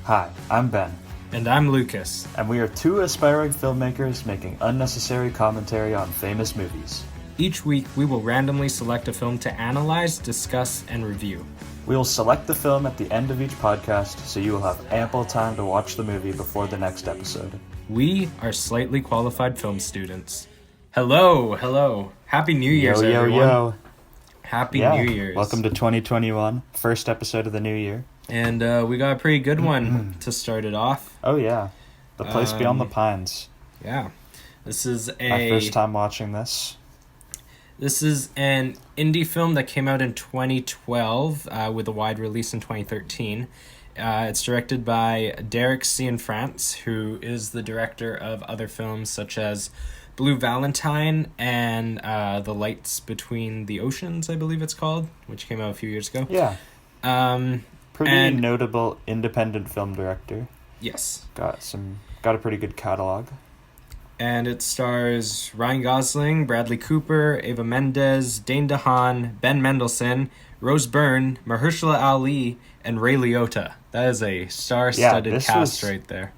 Hi, I'm Ben, And I'm Lucas. and we are two aspiring filmmakers making unnecessary commentary on famous movies. Each week, we will randomly select a film to analyze, discuss, and review. We will select the film at the end of each podcast, so you will have ample time to watch the movie before the next episode. We are slightly qualified film students. Hello. Happy New Year's, everyone. Yo. Happy Yeah, New Year's. welcome to 2021, first episode of the new year. And we got a pretty good one to start it off. Oh yeah, The Place Beyond the Pines. Yeah. This is My first time watching this. This is an indie film that came out in 2012 with a wide release in 2013. It's directed by Derek Cianfrance, who is the director of other films such as Blue Valentine and The Lights Between the Oceans, I believe it's called, which came out a few years ago. Yeah. Pretty notable independent film director. Yes. Got a pretty good catalog. And it stars Ryan Gosling, Bradley Cooper, Eva Mendes, Dane DeHaan, Ben Mendelsohn, Rose Byrne, Mahershala Ali, and Ray Liotta. That is a star-studded cast right there.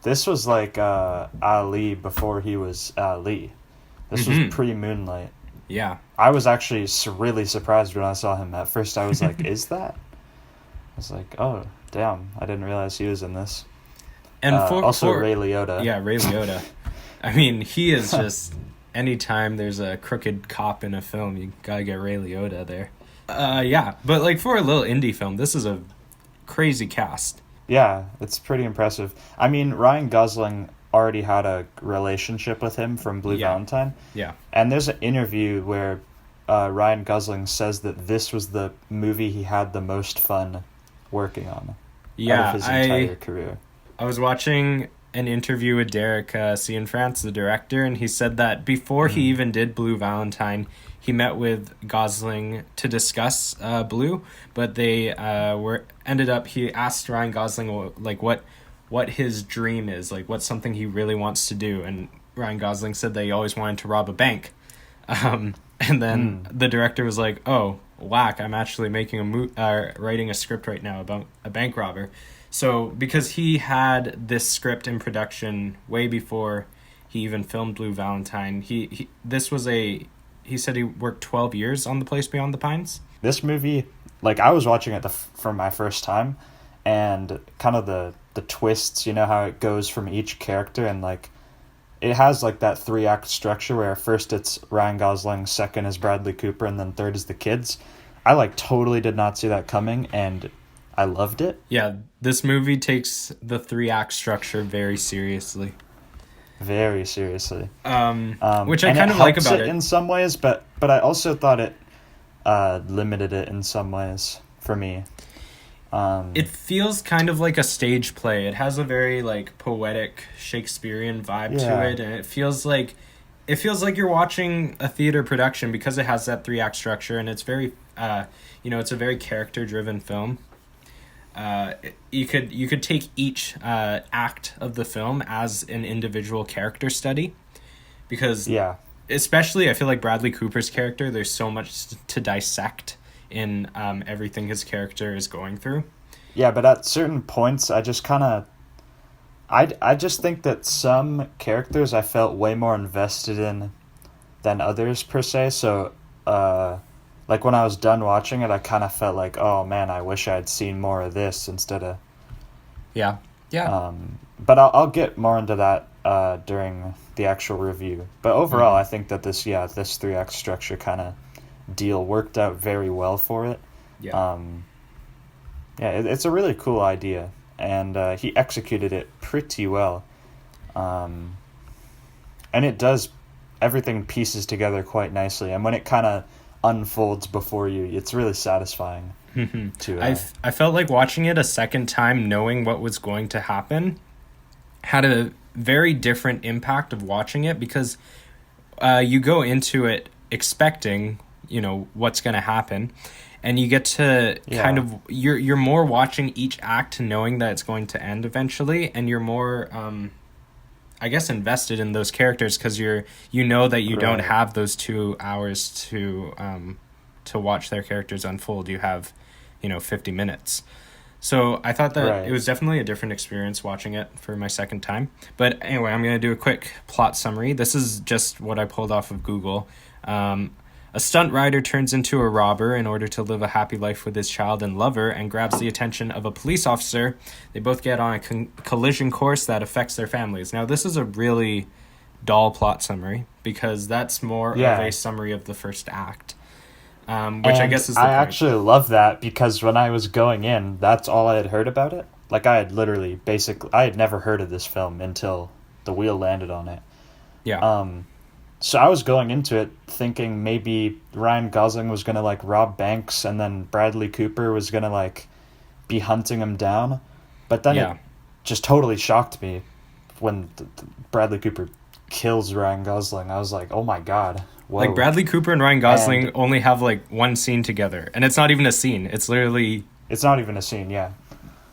This was like Ali before he was Ali. This was pre-Moonlight. Yeah. I was actually really surprised when I saw him. At first I was like, is that? I was like, oh, damn. I didn't realize he was in this. And also Ray Liotta. Yeah, Ray Liotta. I mean, he is just... Anytime there's a crooked cop in a film, you gotta get Ray Liotta there. Yeah, but like for a little indie film, this is a crazy cast. Yeah, it's pretty impressive. I mean, Ryan Gosling already had a relationship with him from Blue Valentine. Yeah. And there's an interview where Ryan Gosling says that this was the movie he had the most fun working on out of his entire career. I was watching an interview with Derek Cianfrance, the director, and he said that before he even did Blue Valentine, he met with Gosling to discuss Blue, but they he asked Ryan Gosling like what his dream is, like what's something he really wants to do, and Ryan Gosling said that he always wanted to rob a bank. And then the director was like, "Oh, whack! I'm actually making writing a script right now about a bank robber." So because he had this script in production way before he even filmed Blue Valentine, he said he worked 12 years on The Place Beyond the Pines. This movie, like I was watching it for my first time, and kind of the twists, you know how it goes from each character, and like it has like that 3-act structure where first it's Ryan Gosling, second is Bradley Cooper, and then third is the kids. I like totally did not see that coming, and I loved it. Yeah, this movie takes the 3-act structure very seriously. Very seriously. Which I kind of like about it in some ways, but I also thought it limited it in some ways for me. It feels kind of like a stage play. It has a very like poetic Shakespearean vibe to it, and it feels like you're watching a theater production because it has that 3-act structure, and it's very it's a very character driven film. You could take each act of the film as an individual character study, because especially I feel like Bradley Cooper's character, there's so much to dissect in everything his character is going through. Yeah, but at certain points I just kind of I just think that some characters I felt way more invested in than others per se, so like when I was done watching it, I kind of felt like, oh man, I wish I had seen more of this instead of... Yeah. But I'll get more into that during the actual review. But overall, I think that this 3-act structure kind of deal worked out very well for it. Yeah. It's a really cool idea, and he executed it pretty well. And it does, everything pieces together quite nicely, and when it kind of unfolds before you, it's really satisfying. I felt like watching it a second time, knowing what was going to happen, had a very different impact of watching it, because you go into it expecting what's going to happen, and you get to kind of you're more watching each act knowing that it's going to end eventually, and you're more I guess invested in those characters because you know that you don't have those 2 hours to watch their characters unfold. You have 50 minutes. So I thought that it Right. was definitely a different experience watching it for my second time. But anyway, I'm going to do a quick plot summary. This is just what I pulled off of Google. Um, a stunt rider turns into a robber in order to live a happy life with his child and lover and grabs the attention of a police officer. They both get on a collision course that affects their families. Now, this is a really dull plot summary because that's more of Yeah. a summary of the first act, which I And guess is the I point. actually love that because when I was going in, that's all I had heard about it. Like I had literally basically I had never heard of this film until the wheel landed on it. Yeah. So I was going into it thinking maybe Ryan Gosling was gonna like rob banks and then Bradley Cooper was gonna like be hunting him down, but then it Yeah. just totally shocked me when Bradley Cooper kills Ryan Gosling. I was like, oh my god, whoa! Like Bradley Cooper and Ryan Gosling And only have like one scene together, and it's not even a scene. It's literally, it's not even a scene, yeah.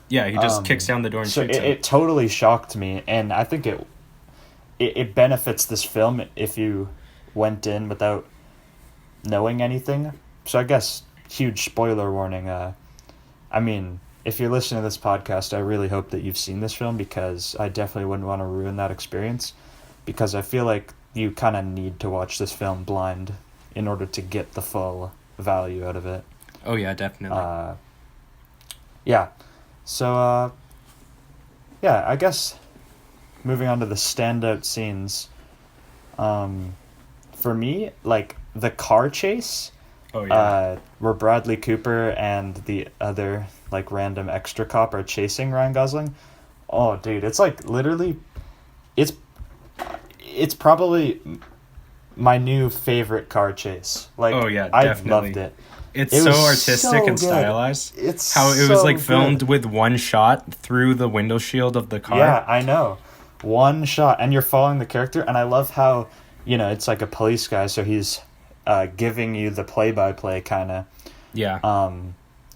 yeah, he just kicks down the door and So shoots him. it totally shocked me, and I think it benefits this film if you went in without knowing anything. So I guess huge spoiler warning. I mean, if you're listening to this podcast, I really hope that you've seen this film because I definitely wouldn't want to ruin that experience. Because I feel like you kind of need to watch this film blind in order to get the full value out of it. Oh yeah, definitely. Yeah. So yeah, I guess moving on to the standout scenes. For me, like the car chase, Oh yeah. where Bradley Cooper and the other like random extra cop are chasing Ryan Gosling. Oh, dude, it's like literally, it's it's probably my new favorite car chase. Like, Oh yeah, I definitely. loved it. It's It so was artistic so and good. stylized. It's How it was so like filmed good. with one shot through the window shield of the car. Yeah, I know. One shot, and you're following the character, and I love how, it's like a police guy, so he's giving you the play-by-play kind of. Yeah.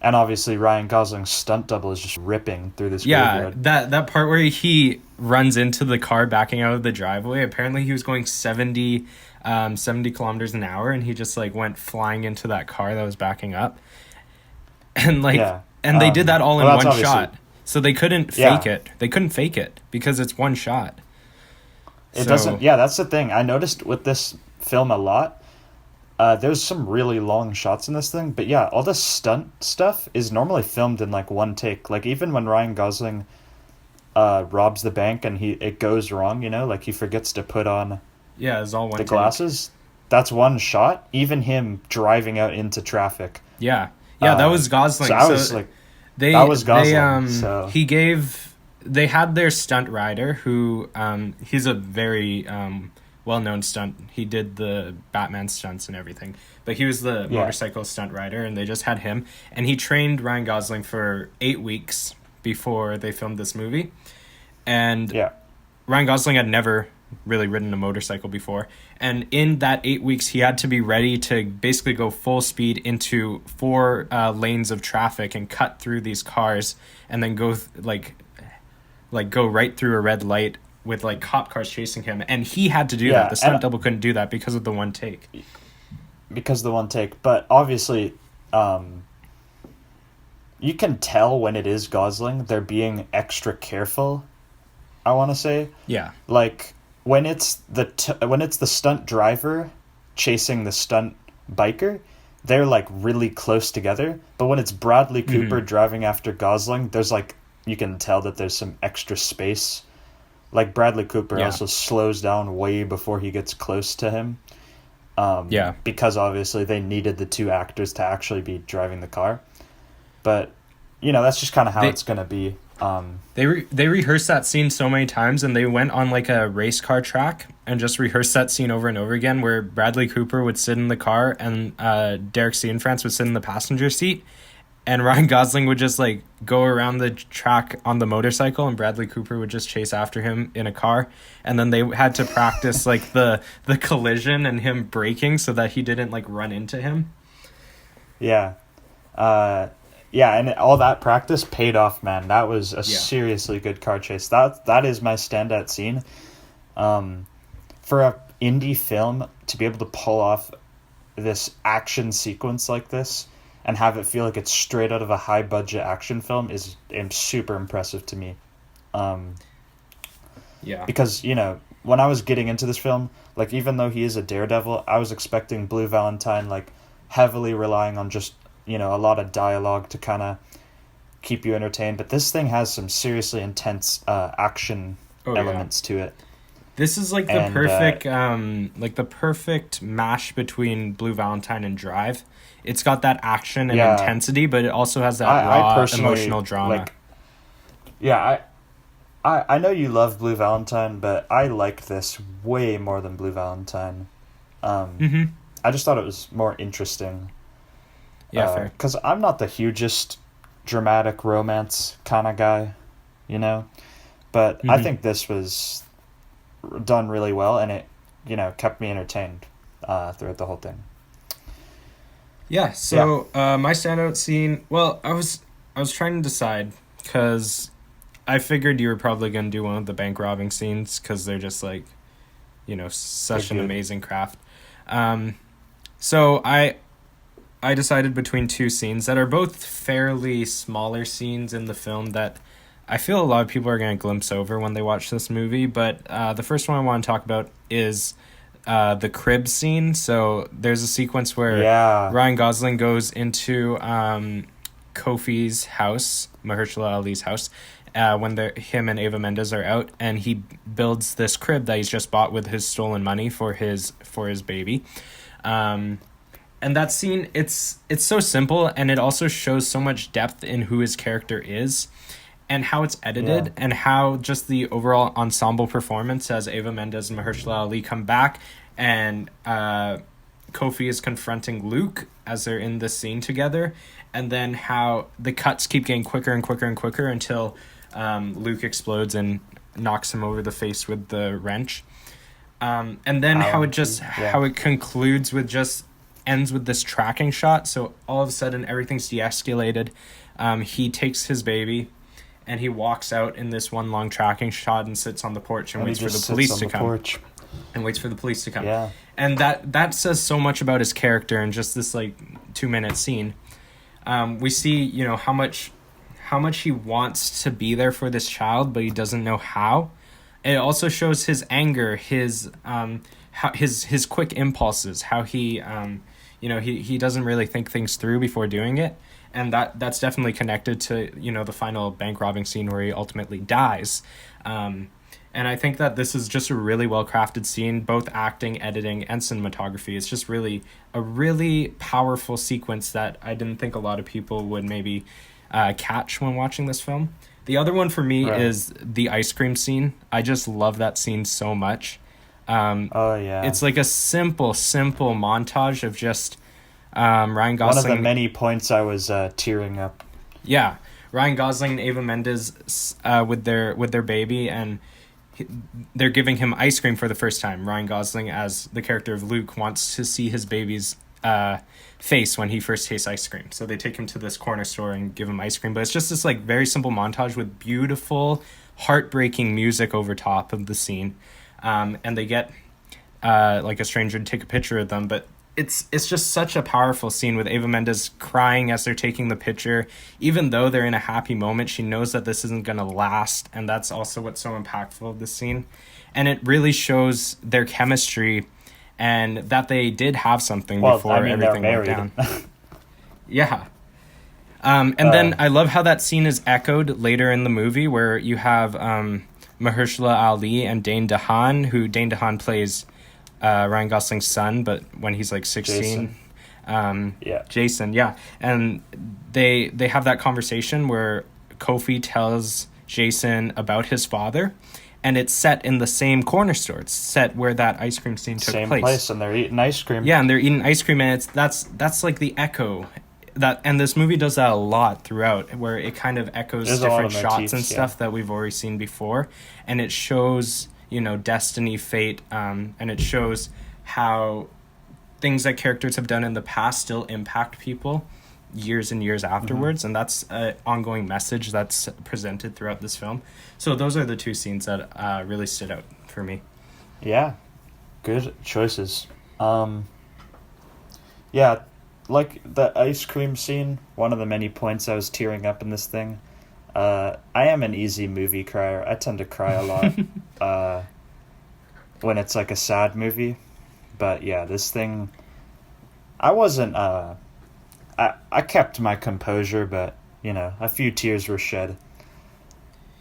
And obviously Ryan Gosling's stunt double is just ripping through this Yeah, graveyard. that part where he runs into the car backing out of the driveway. Apparently he was going 70 kilometers an hour, and he just like went flying into that car that was backing up. And like Yeah. and they did that all in well, that's one obviously- shot. So they couldn't Yeah. fake it. They couldn't fake it because it's one shot. It So- doesn't. Yeah, that's the thing. I noticed with this film a lot. There's some really long shots in this thing, but yeah, all the stunt stuff is normally filmed in like one take. Like even when Ryan Gosling robs the bank and it goes wrong, like he forgets to put on Yeah, it's all one the take. glasses. That's one shot. Even him driving out into traffic. Yeah. Yeah, that was Gosling. So I was like, They that was Gosling, they had their stunt rider who he's a very well-known stunt. He did the Batman stunts and everything, but he was the motorcycle stunt rider, and they just had him, and he trained Ryan Gosling for 8 weeks before they filmed this movie. And yeah. Ryan Gosling had never really ridden a motorcycle before, and in that 8 weeks he had to be ready to basically go full speed into 4 lanes of traffic and cut through these cars, and then go go right through a red light with like cop cars chasing him, and he had to do Yeah, that. The stunt and- double couldn't do that because of the one take. Because of the one take. But obviously, you can tell when it is Gosling. They're being extra careful, I want to say. Yeah. Like when it's the stunt driver chasing the stunt biker, they're like really close together. But when it's Bradley Cooper driving after Gosling, there's like you can tell that there's some extra space. Like Bradley Cooper also slows down way before he gets close to him. Because obviously they needed the 2 actors to actually be driving the car. But that's just kind of how it's gonna be. They rehearsed that scene so many times, and they went on like a race car track and just rehearsed that scene over and over again, where Bradley Cooper would sit in the car and Derek Cianfrance would sit in the passenger seat, and Ryan Gosling would just like go around the track on the motorcycle, and Bradley Cooper would just chase after him in a car. And then they had to practice like the collision and him braking so that he didn't like run into him. Yeah. Yeah, and all that practice paid off, man. That was a seriously good car chase. That is my standout scene. For a indie film to be able to pull off this action sequence like this and have it feel like it's straight out of a high budget action film is super impressive to me. Um, Yeah. because, you know, when I was getting into this film, like, even though he is a daredevil, I was expecting Blue Valentine, like, heavily relying on just, you know, a lot of dialogue to kind of keep you entertained. But this thing has some seriously intense action elements to it. This is like the perfect mash between Blue Valentine and Drive. It's got that action and intensity, but it also has that raw emotional drama. Like, yeah, I know you love Blue Valentine, but I liked this way more than Blue Valentine. I just thought it was more interesting. Yeah, fair. Because I'm not the hugest dramatic romance kind of guy, you know? But I think this was done really well, and it, you know, kept me entertained throughout the whole thing. Yeah, so my standout scene, well, I was trying to decide, because I figured you were probably going to do one of the bank robbing scenes, because they're just like, you know, such an amazing craft. So I decided between two scenes that are both fairly smaller scenes in the film that I feel a lot of people are going to glimpse over when they watch this movie. But the first one I want to talk about is the crib scene. So there's a sequence where Ryan Gosling goes into Kofi's house, Mahershala Ali's house, when him and Eva Mendes are out, and he builds this crib that he's just bought with his stolen money for his baby. And that scene, it's so simple, and it also shows so much depth in who his character is and how it's edited and how just the overall ensemble performance as Eva Mendes and Mahershala Ali come back, and Kofi is confronting Luke as they're in this scene together, and then how the cuts keep getting quicker and quicker and quicker until Luke explodes and knocks him over the face with the wrench. And then how it concludes with just ends with this tracking shot. So all of a sudden everything's de-escalated. He takes his baby and he walks out in this one long tracking shot and sits on the porch and waits for the police to come. And waits for the police to come. Yeah. And that says so much about his character in just this like 2-minute scene. We see, you know, how much he wants to be there for this child, but he doesn't know how. It also shows his anger, his quick impulses, how he he doesn't really think things through before doing it, and that's definitely connected to, you know, the final bank robbing scene where he ultimately dies. And I think that this is just a really well crafted scene, both acting, editing, and cinematography. It's just really a really powerful sequence that I didn't think a lot of people would maybe catch when watching this film. The other one for me is the ice cream scene. I just love that scene so much. It's like a simple montage of just Ryan Gosling. One of the many points I was tearing up. Yeah, Ryan Gosling and Eva Mendes with their baby, and they're giving him ice cream for the first time. Ryan Gosling, as the character of Luke, wants to see his baby's face when he first tastes ice cream. So they take him to this corner store and give him ice cream. But it's just this like very simple montage with beautiful, heartbreaking music over top of the scene. And they get like a stranger to take a picture of them. But it's just such a powerful scene with Eva Mendes crying as they're taking the picture. Even though they're in a happy moment, she knows that this isn't going to last. And that's also what's so impactful of this scene. And it really shows their chemistry and that they did have something before everything went down. Yeah. And then I love how that scene is echoed later in the movie where you have Mahershala Ali and Dane DeHaan, who Dane DeHaan plays Ryan Gosling's son, but when he's like 16. Jason, yeah. And they have that conversation where Kofi tells Jason about his father, and it's set in the same corner store. It's set where that ice cream scene took place. Same place, and they're eating ice cream. Yeah, and they're eating ice cream, and that's like the echo. And this movie does that a lot throughout, where it kind of echoes different shots and stuff that we've already seen before, and it shows, you know, destiny, fate, and it shows how things that characters have done in the past still impact people years and years afterwards, and that's an ongoing message that's presented throughout this film. So those are the two scenes that really stood out for me. Yeah, good choices. like the ice cream scene, one of the many points I was tearing up in this thing. I am an easy movie crier. I tend to cry a lot when it's like a sad movie. But yeah, this thing, I wasn't, I kept my composure, but, you know, a few tears were shed.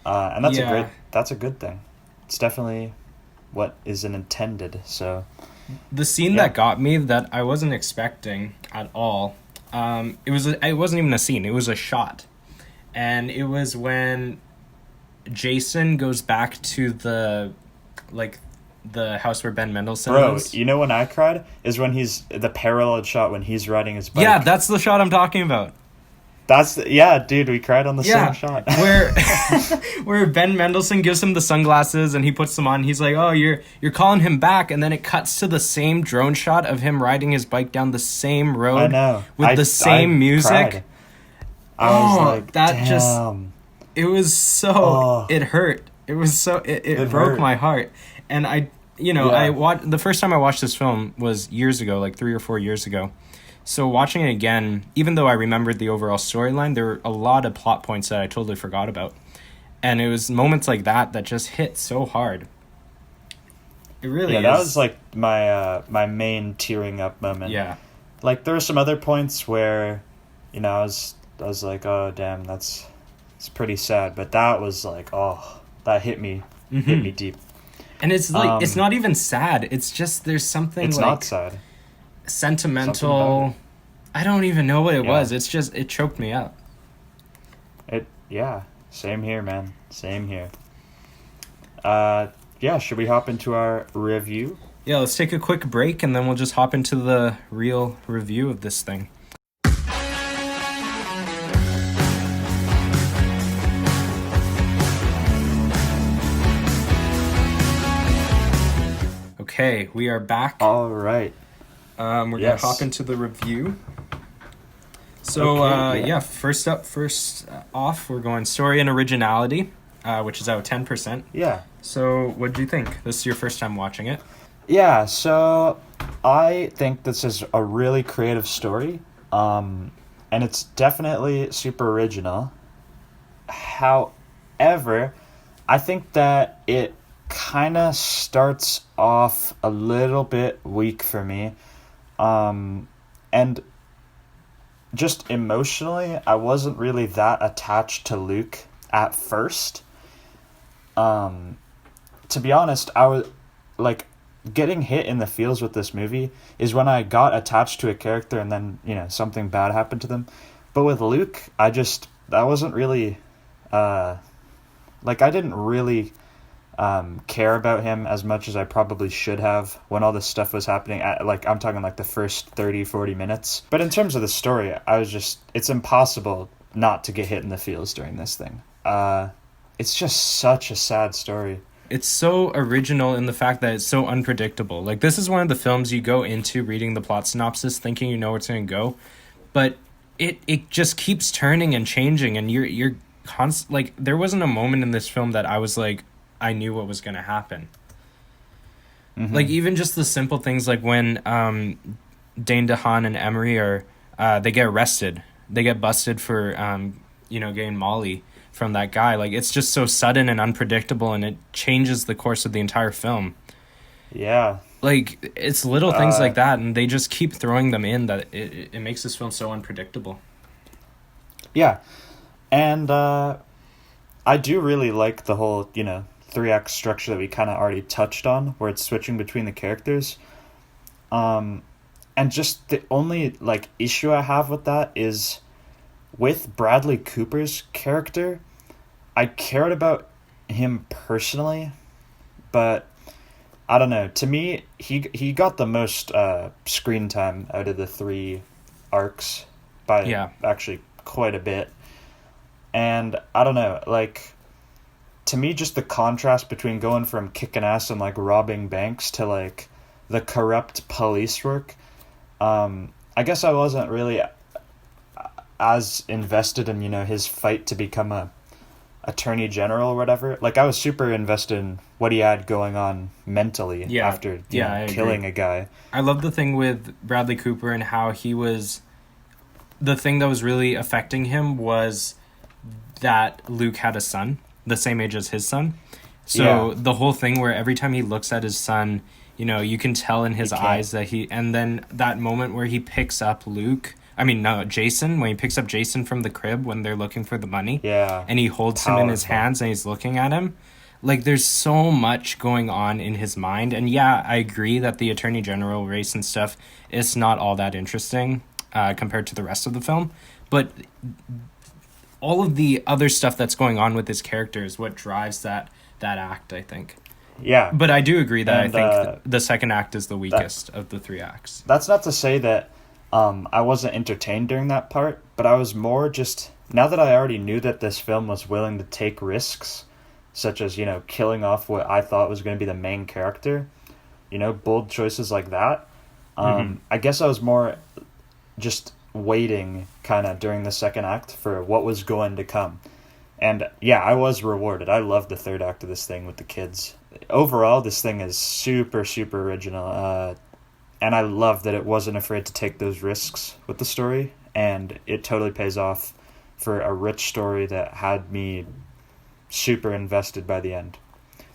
And that's a good thing. It's definitely what is intended, so. The scene that got me that I wasn't expecting at all, it wasn't even a scene, it was a shot. And it was when Jason goes back to the house where Ben Mendelsohn is. Bro, you know when I cried? Is when he's, the parallel shot when he's riding his bike. Yeah, that's the shot I'm talking about. Dude, we cried on the same shot. where Ben Mendelsohn gives him the sunglasses and he puts them on. He's like, "Oh, you're calling him back," and then it cuts to the same drone shot of him riding his bike down the same road. I know. With the same music. Cried. I was like, that damn. just it was so it hurt. It was so it broke my heart. And I the first time I watched this film was years ago, like 3 or 4 years ago. So watching it again, even though I remembered the overall storyline, there were a lot of plot points that I totally forgot about. And it was moments like that just hit so hard. It really is. That was like my main tearing up moment. Yeah. Like there were some other points where, you know, I was like, oh damn, it's pretty sad. But that was like, that hit me deep. And it's like it's not even sad. It's just there's something it's like not sad. Sentimental. I don't even know what it was. It's just it choked me up. Same here, man. Same here. Should we hop into our review? Yeah, let's take a quick break and then we'll just hop into the real review of this thing. Okay, we are back. All right. We're going to hop into the review. So, first off, we're going story and originality, which is out of 10%. Yeah. So, what do you think? This is your first time watching it? Yeah, so I think this is a really creative story, and it's definitely super original. However, I think that it kind of starts off a little bit weak for me. And just emotionally, I wasn't really that attached to Luke at first. To be honest, I was like getting hit in the feels with this movie is when I got attached to a character and then, you know, something bad happened to them. But with Luke, I wasn't really, I didn't really care about him as much as I probably should have when all this stuff was happening. I'm talking like the first 30-40 minutes. But in terms of the story, it's impossible not to get hit in the feels during this thing. It's just such a sad story. It's so original in the fact that it's so unpredictable. Like, this is one of the films you go into reading the plot synopsis thinking you know where it's going to go, but it just keeps turning and changing, and you're constant. Like, there wasn't a moment in this film that I was like, I knew what was going to happen. Mm-hmm. Like, even just the simple things like when Dane DeHaan and Emery they get arrested. They get busted for, getting Molly from that guy. Like, it's just so sudden and unpredictable, and it changes the course of the entire film. Yeah. Like, it's little things like that, and they just keep throwing them in that it makes this film so unpredictable. Yeah. And I do really like the whole, 3-act structure that we kind of already touched on, where it's switching between the characters. And just the only, issue I have with that is with Bradley Cooper's character, I cared about him personally, but I don't know. To me, he got the most screen time out of the 3 arcs by actually quite a bit. And I don't know, to me, just the contrast between going from kicking ass and robbing banks to the corrupt police work, I guess I wasn't really as invested in his fight to become a attorney general or whatever. I was super invested in what he had going on mentally after killing a guy. I love the thing with Bradley Cooper and how he was the thing that was really affecting him was that Luke had a son the same age as his son. So the whole thing where every time he looks at his son, you know, you can tell in his eyes that and then that moment where he picks up Jason, when he picks up Jason from the crib when they're looking for the money. Yeah. And he holds him in his hands and he's looking at him. Like, there's so much going on in his mind. And yeah, I agree that the Attorney General race and stuff is not all that interesting compared to the rest of the film. But all of the other stuff that's going on with his character is what drives that act, I think. Yeah. But I do agree that I think the second act is the weakest of the three acts. That's not to say that I wasn't entertained during that part, but I was more just, now that I already knew that this film was willing to take risks, such as, you know, killing off what I thought was going to be the main character, you know, bold choices like that. I guess I was more just waiting kind of during the second act for what was going to come. And yeah, I was rewarded. I loved the third act of this thing with the kids. Overall, this thing is super, super original. And I love that it wasn't afraid to take those risks with the story. And it totally pays off for a rich story that had me super invested by the end.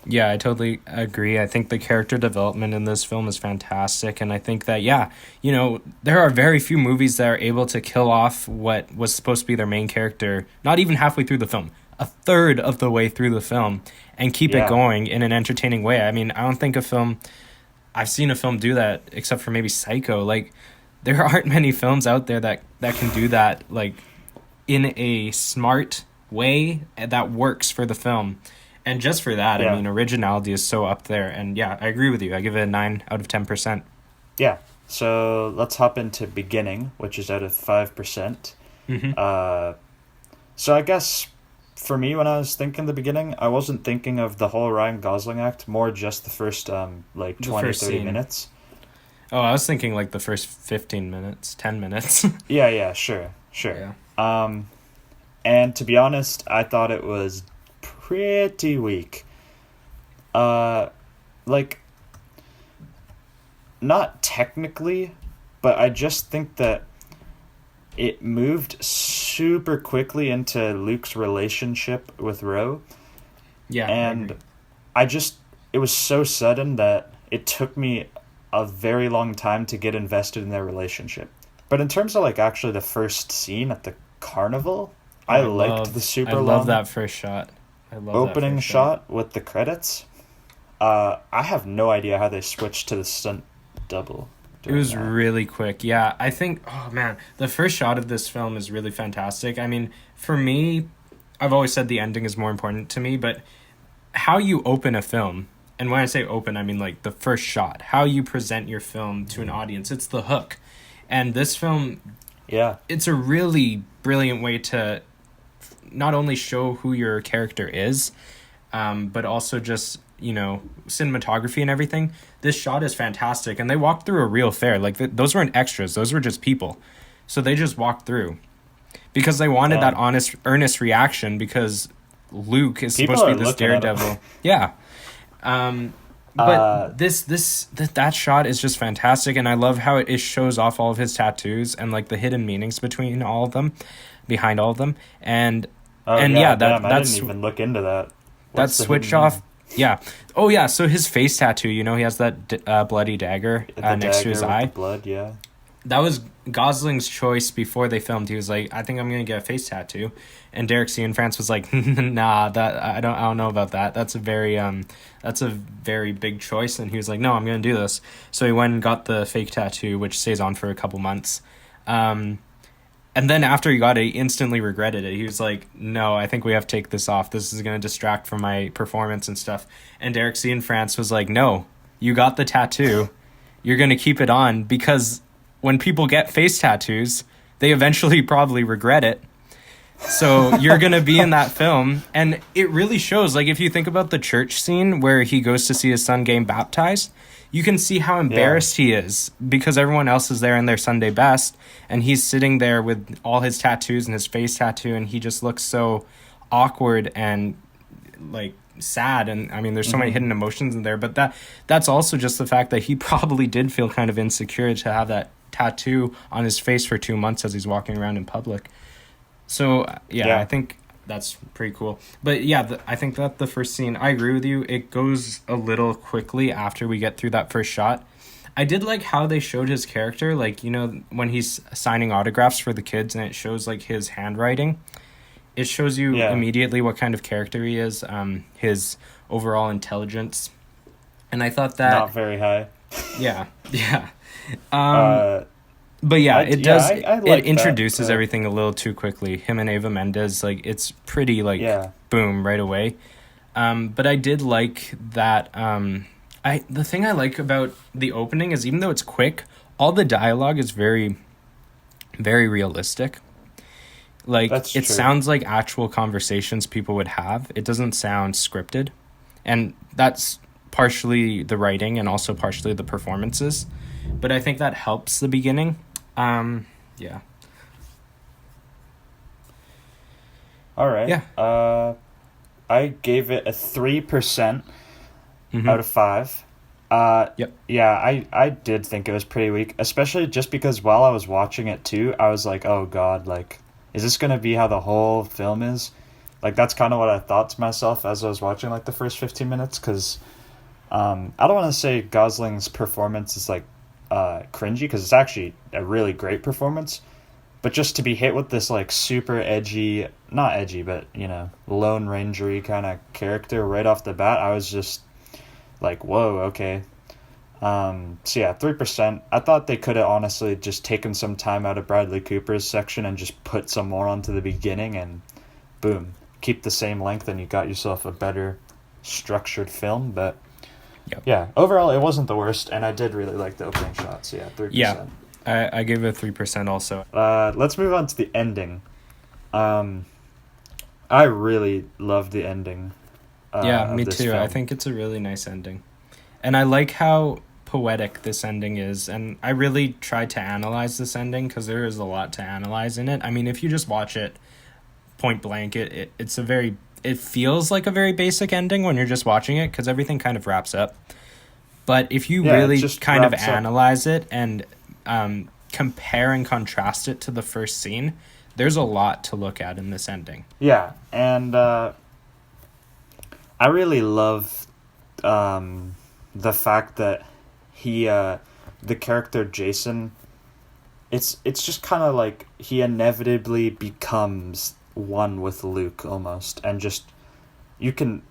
Yeah, I totally agree. I think the character development in this film is fantastic. And I think that, yeah, you know, there are very few movies that are able to kill off what was supposed to be their main character, not even halfway through the film, a third of the way through the film, and keep it going in an entertaining way. I mean, I don't think I've seen a film do that except for maybe Psycho. Like, there aren't many films out there that can do that, like, in a smart way that works for the film. And just for that, I mean, Originality is so up there. And yeah, I agree with you. I give it a 9 out of 10%. Yeah. So let's hop into beginning, which is out of 5%. So I guess for me, when I was thinking the beginning, I wasn't thinking of the whole Ryan Gosling act, more just the first 20, 30 minutes. Oh, I was thinking like the first 15 minutes, 10 minutes. Yeah, sure. Yeah. And to be honest, I thought it was pretty weak. Like, not technically, but I just think that it moved super quickly into Luke's relationship with Ro. Yeah. And it was so sudden that it took me a very long time to get invested in their relationship. But in terms of, like, actually the first scene at the carnival, I liked the super long... I love that first shot. Opening shot with the credits. I have no idea how they switched to the stunt double. It was really quick. Yeah, I think, oh man, the first shot of this film is really fantastic. I mean, for me, I've always said the ending is more important to me, but how you open a film, and when I say open, I mean like the first shot, how you present your film to an audience, it's the hook. And this film, it's a really brilliant way to not only show who your character is, but also just, you know, cinematography and everything. This shot is fantastic, and they walked through a real fair. Like, those weren't extras, those were just people. So they just walked through because they wanted that honest, earnest reaction, because Luke is supposed to be this daredevil. Yeah. But that shot is just fantastic, and I love how it shows off all of his tattoos and like the hidden meanings behind all of them, and I didn't even look into that. That switch off. Yeah. Oh yeah. So his face tattoo, you know, he has that bloody dagger next to his eye. Blood, yeah. That was Gosling's choice before they filmed. He was like, I think I'm gonna get a face tattoo, and Derek Cianfrance was like, nah, that I don't know about that. That's a very big choice. And he was like, no, I'm gonna do this. So he went and got the fake tattoo, which stays on for a couple months. And then after he got it, he instantly regretted it. He was like, no, I think we have to take this off. This is going to distract from my performance and stuff. And Derek Cianfrance was like, no, you got the tattoo. You're going to keep it on, because when people get face tattoos, they eventually probably regret it. So you're going to be in that film. And it really shows. Like, if you think about the church scene where he goes to see his son getting baptized, you can see how embarrassed he is, because everyone else is there in their Sunday best, and he's sitting there with all his tattoos and his face tattoo, and he just looks so awkward and like sad. And I mean, there's so many hidden emotions in there, but that's also just the fact that he probably did feel kind of insecure to have that tattoo on his face for 2 months as he's walking around in public. So yeah. I think that's pretty cool. But yeah, I think that the first scene, I agree with you, it goes a little quickly after we get through that first shot. I did like how they showed his character, like, you know, when he's signing autographs for the kids and it shows like his handwriting. It shows you immediately what kind of character he is, his overall intelligence. And I thought that... Not very high. Yeah. But yeah, it introduces everything a little too quickly. Him and Eva Mendes, like, it's pretty, like, boom, right away. But I did like that... the thing I like about the opening is even though it's quick, all the dialogue is very, very realistic. Like, That's it true. sounds like actual conversations people would have. It doesn't sound scripted. And that's partially the writing and also partially the performances. But I think that helps the beginning. Yeah. All right. Yeah. I gave it a 3% out of 5. Yep. Yeah, I did think it was pretty weak, especially just because while I was watching it too, I was like, oh God, like, is this going to be how the whole film is? Like, that's kind of what I thought to myself as I was watching, like, the first 15 minutes, because I don't want to say Gosling's performance is, like, cringy, because it's actually a really great performance, but just to be hit with this, like, super edgy, not edgy, but, you know, Lone Ranger-y kind of character right off the bat, I was just like, whoa, okay. So yeah, 3%. I thought they could have honestly just taken some time out of Bradley Cooper's section and just put some more onto the beginning and boom, keep the same length and you got yourself a better structured film. But yeah, overall it wasn't the worst and I did really like the opening shots. So yeah, 3%. Yeah, I gave it 3% also. Let's move on to the ending. I really loved the ending. Me too. Film. I think it's a really nice ending. And I like how poetic this ending is. And I really tried to analyze this ending because there is a lot to analyze in it. I mean, if you just watch it point blank, it feels like a very basic ending when you're just watching it because everything kind of wraps up. But if you really kind of analyze it and compare and contrast it to the first scene, there's a lot to look at in this ending. Yeah, and I really love the fact that the character Jason, it's just kind of like he inevitably becomes one with Luke almost, and just you can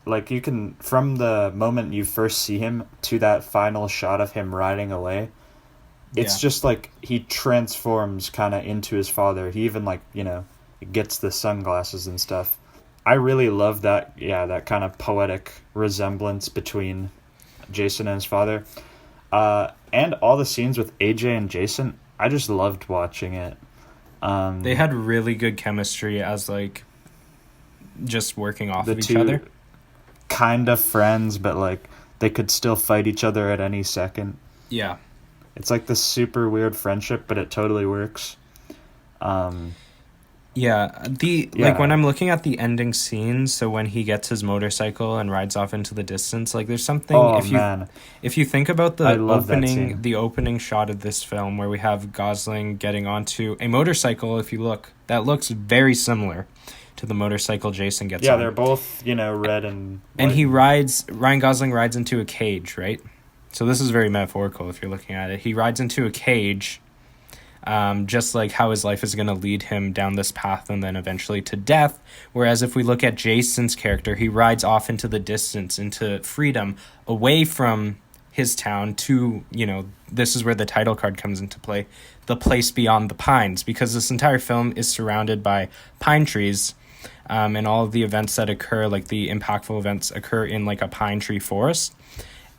from the moment you first see him to that final shot of him riding away, it's just like he transforms kind of into his father. He even gets the sunglasses and stuff. I really love that kind of poetic resemblance between Jason and his father. And all the scenes with AJ and Jason, I just loved watching it. They had really good chemistry as just working off of each other. Kind of friends, but they could still fight each other at any second. Yeah. It's like this super weird friendship, but it totally works. When I'm looking at the ending scene, so when he gets his motorcycle and rides off into the distance, there's something if you think about the opening shot of this film where we have Gosling getting onto a motorcycle, if you look, that looks very similar to the motorcycle Jason gets on. Yeah, they're both, red and white. And Ryan Gosling rides into a cage, right? So this is very metaphorical if you're looking at it. He rides into a cage, just like how his life is going to lead him down this path and then eventually to death. Whereas if we look at Jason's character, he rides off into the distance, into freedom, away from his town to, this is where the title card comes into play, the place beyond the pines, because this entire film is surrounded by pine trees, and all of the events that occur, the impactful events occur in a pine tree forest.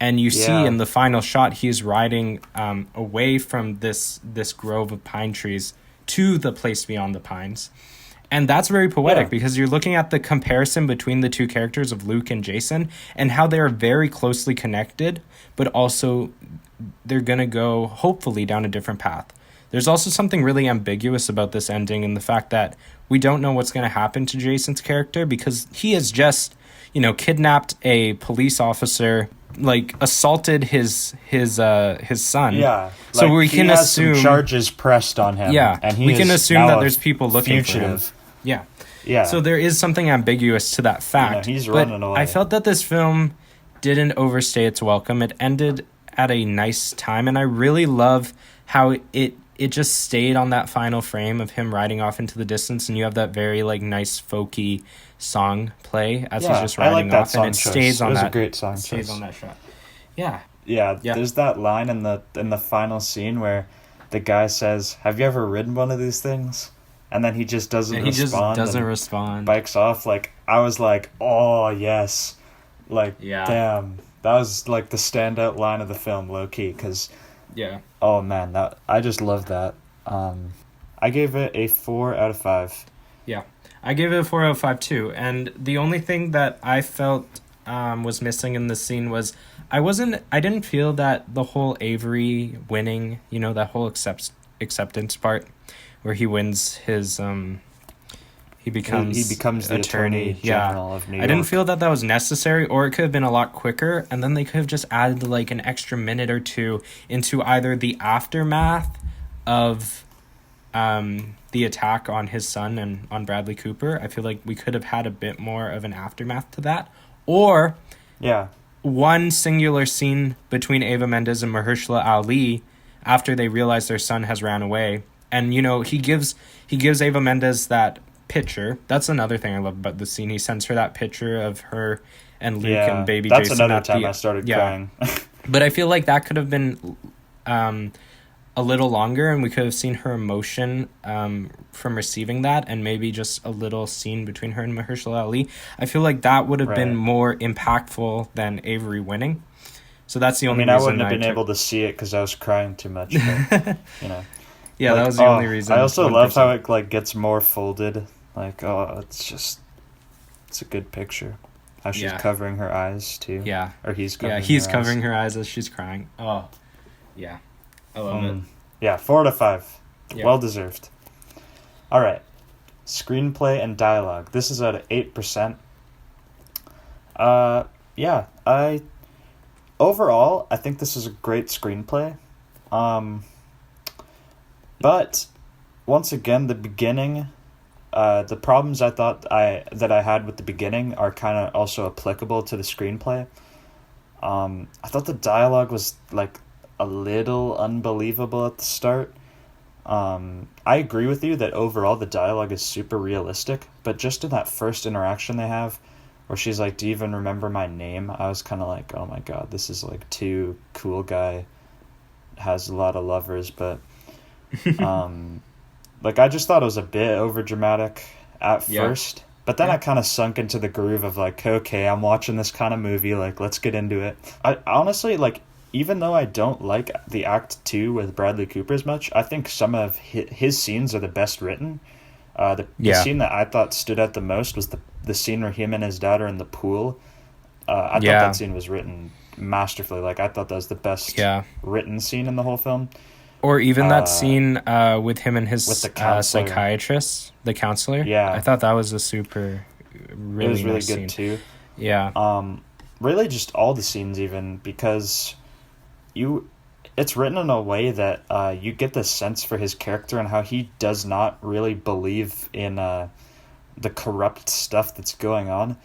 And you see in the final shot, he's riding away from this grove of pine trees to the place beyond the pines. And that's very poetic because you're looking at the comparison between the two characters of Luke and Jason and how they are very closely connected, but also they're going to go, hopefully, down a different path. There's also something really ambiguous about this ending in the fact that we don't know what's going to happen to Jason's character because he has just, kidnapped a police officer like assaulted his son. Yeah, So like, we he can has assume some charges pressed on him. Yeah, and he we can is assume now that a there's people looking fugitive. for him. Yeah. Yeah, So there is something ambiguous to that fact. he's but running away. I felt that this film didn't overstay its welcome. It ended at a nice time, and I really love how it just stayed on that final frame of him riding off into the distance, and you have that very like nice folky song play as he's just riding that off, song and it choice. stays on it was that. a great song stays choice. on that shot. Yeah. Yeah, Yeah. there's that line in the final scene where the guy says, "Have you ever ridden one of these things?" And then he just doesn't And he just respond. doesn't and respond. bikes off. Like, I was like, oh yes, like, Yeah. damn, that was like the standout line of the film, low key. Because Yeah. oh man, that I just love that. I gave it a 4 out of 5. Yeah, I gave it a 4 out of 5 too. And the only thing that I felt was missing in the scene was I didn't feel that the whole Avery winning, that whole acceptance part where he wins his he becomes the attorney general of New York. I didn't feel that was necessary, or it could have been a lot quicker, and then they could have just added like an extra minute or two into either the aftermath of the attack on his son and on Bradley Cooper. I feel like we could have had a bit more of an aftermath to that, or one singular scene between Eva Mendes and Mahershala Ali after they realize their son has ran away, and he gives Eva Mendes that picture. That's another thing I love about the scene. He sends her that picture of her and Luke and baby that's Jason. That's another time I started crying. But I feel like that could have been a little longer, and we could have seen her emotion from receiving that, and maybe just a little scene between her and Mahershala Ali. I feel like that would have been more impactful than Avery winning. So that's the only reason I wouldn't have been able to see it because I was crying too much. But, Yeah, that was the only reason. I also love how it like gets more folded. Like, it's a good picture. How she's covering her eyes too. Yeah. Or he's covering he's covering her eyes as she's crying. Oh. Yeah. I love it. Yeah, 4 out of 5. Yeah. Well deserved. All right. Screenplay and dialogue. This is at 8%. Overall, I think this is a great screenplay. But once again, the beginning, the problems I thought that I had with the beginning are kind of also applicable to the screenplay. I thought the dialogue was like a little unbelievable at the start. I agree with you that overall the dialogue is super realistic, but just in that first interaction they have, where she's like, "Do you even remember my name?" I was kind of like, oh my god, this is like too cool guy, has a lot of lovers, but like I just thought it was a bit over dramatic at first, but then I kind of sunk into the groove of like, okay, I'm watching this kind of movie, like let's get into it. I honestly, like, even though I don't like the Act 2 with Bradley Cooper as much, I think some of his scenes are the best written. The scene that I thought stood out the most was the scene where him and his dad are in the pool. I thought that scene was written masterfully. Like, I thought that was the best written scene in the whole film. Or even that scene with him and his psychiatrist, the counselor. Yeah. I thought that was a really it was really nice good scene. too. Yeah. Really just all the scenes, even, because it's written in a way that you get the sense for his character and how he does not really believe in the corrupt stuff that's going on.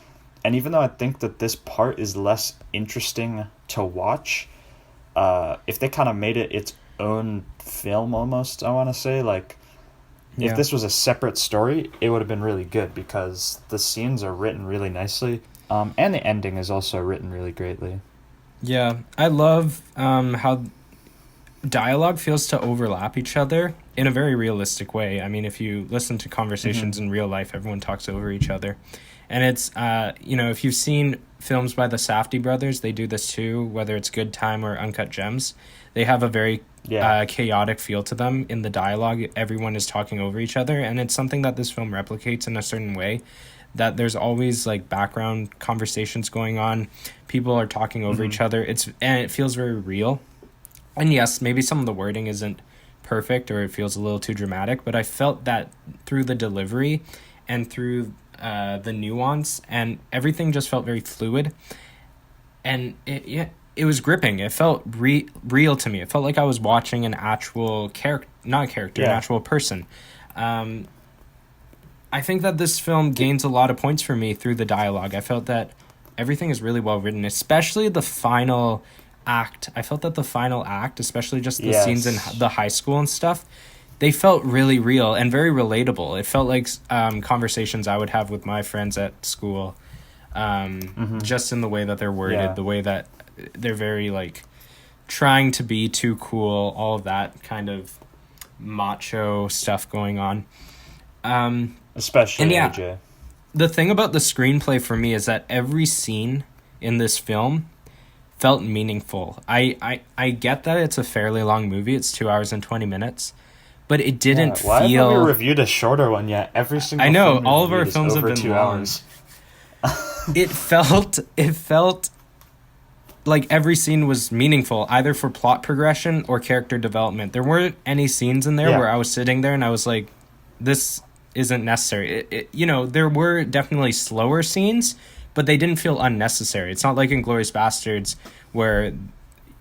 And even though I think that this part is less interesting to watch, if they kind of made it its own film almost, I want to say, like, if this was a separate story, it would have been really good because the scenes are written really nicely, and the ending is also written really greatly. Yeah, I love how dialogue feels to overlap each other in a very realistic way. I mean, if you listen to conversations in real life, everyone talks over each other. And it's, if you've seen films by the Safdie brothers, they do this too, whether it's Good Time or Uncut Gems. They have a very chaotic feel to them in the dialogue. Everyone is talking over each other, and it's something that this film replicates in a certain way, that there's always like background conversations going on. People are talking over each other. And it feels very real. And yes, maybe some of the wording isn't perfect or it feels a little too dramatic, but I felt that through the delivery and through the nuance, and everything just felt very fluid. And it was gripping. It felt real to me. It felt like I was watching an actual an actual person. I think that this film gains a lot of points for me through the dialogue. I felt that everything is really well written, especially the final act. I felt that the final act, especially just the scenes in the high school and stuff, they felt really real and very relatable. It felt like conversations I would have with my friends at school, just in the way that they're worded, the way that they're very, like, trying to be too cool, all of that kind of macho stuff going on. Especially AJ. The thing about the screenplay for me is that every scene in this film felt meaningful. I get that it's a fairly long movie. It's 2 hours and 20 minutes. But it didn't feel... Why haven't we reviewed a shorter one yet? Every single I know, film all of our films have been 2 long. hours. It felt like every scene was meaningful, either for plot progression or character development. There weren't any scenes in there where I was sitting there and I was like, this isn't necessary. There were definitely slower scenes, but they didn't feel unnecessary. It's not like Inglourious Bastards where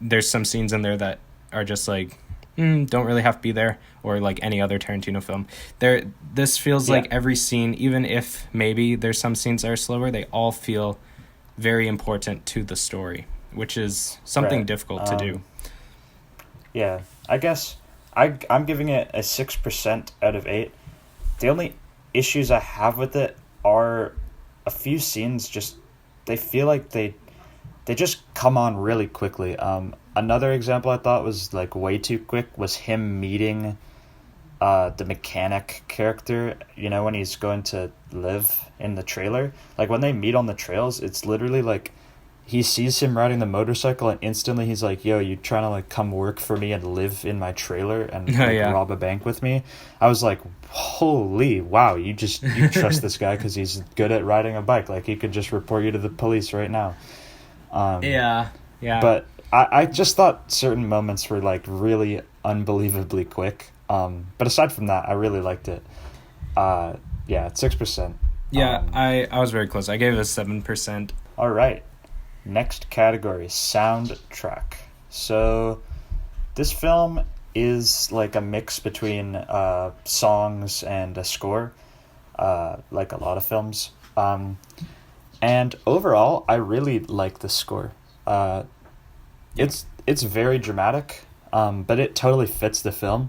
there's some scenes in there that are just like, don't really have to be there, or like any other Tarantino film. This feels like every scene, even if maybe there's some scenes that are slower, they all feel very important to the story, which is something difficult to do. Yeah, I guess I'm giving it a 6% out of 8. The only issues I have with it are a few scenes they feel like they just come on really quickly. Another example I thought was like way too quick was him meeting the mechanic character, when he's going to live in the trailer. Like when they meet on the trails, it's literally like he sees him riding the motorcycle and instantly he's like, yo, you trying to like come work for me and live in my trailer and rob a bank with me? I was like, holy wow, you trust this guy because he's good at riding a bike. Like he could just report you to the police right now. But I just thought certain moments were like really unbelievably quick. But aside from that, I really liked it. 6%. I was very close. I gave it a 7%. All right. Next category, soundtrack. So this film is like a mix between songs and a score, like a lot of films. And overall, I really like the score. It's very dramatic, but it totally fits the film.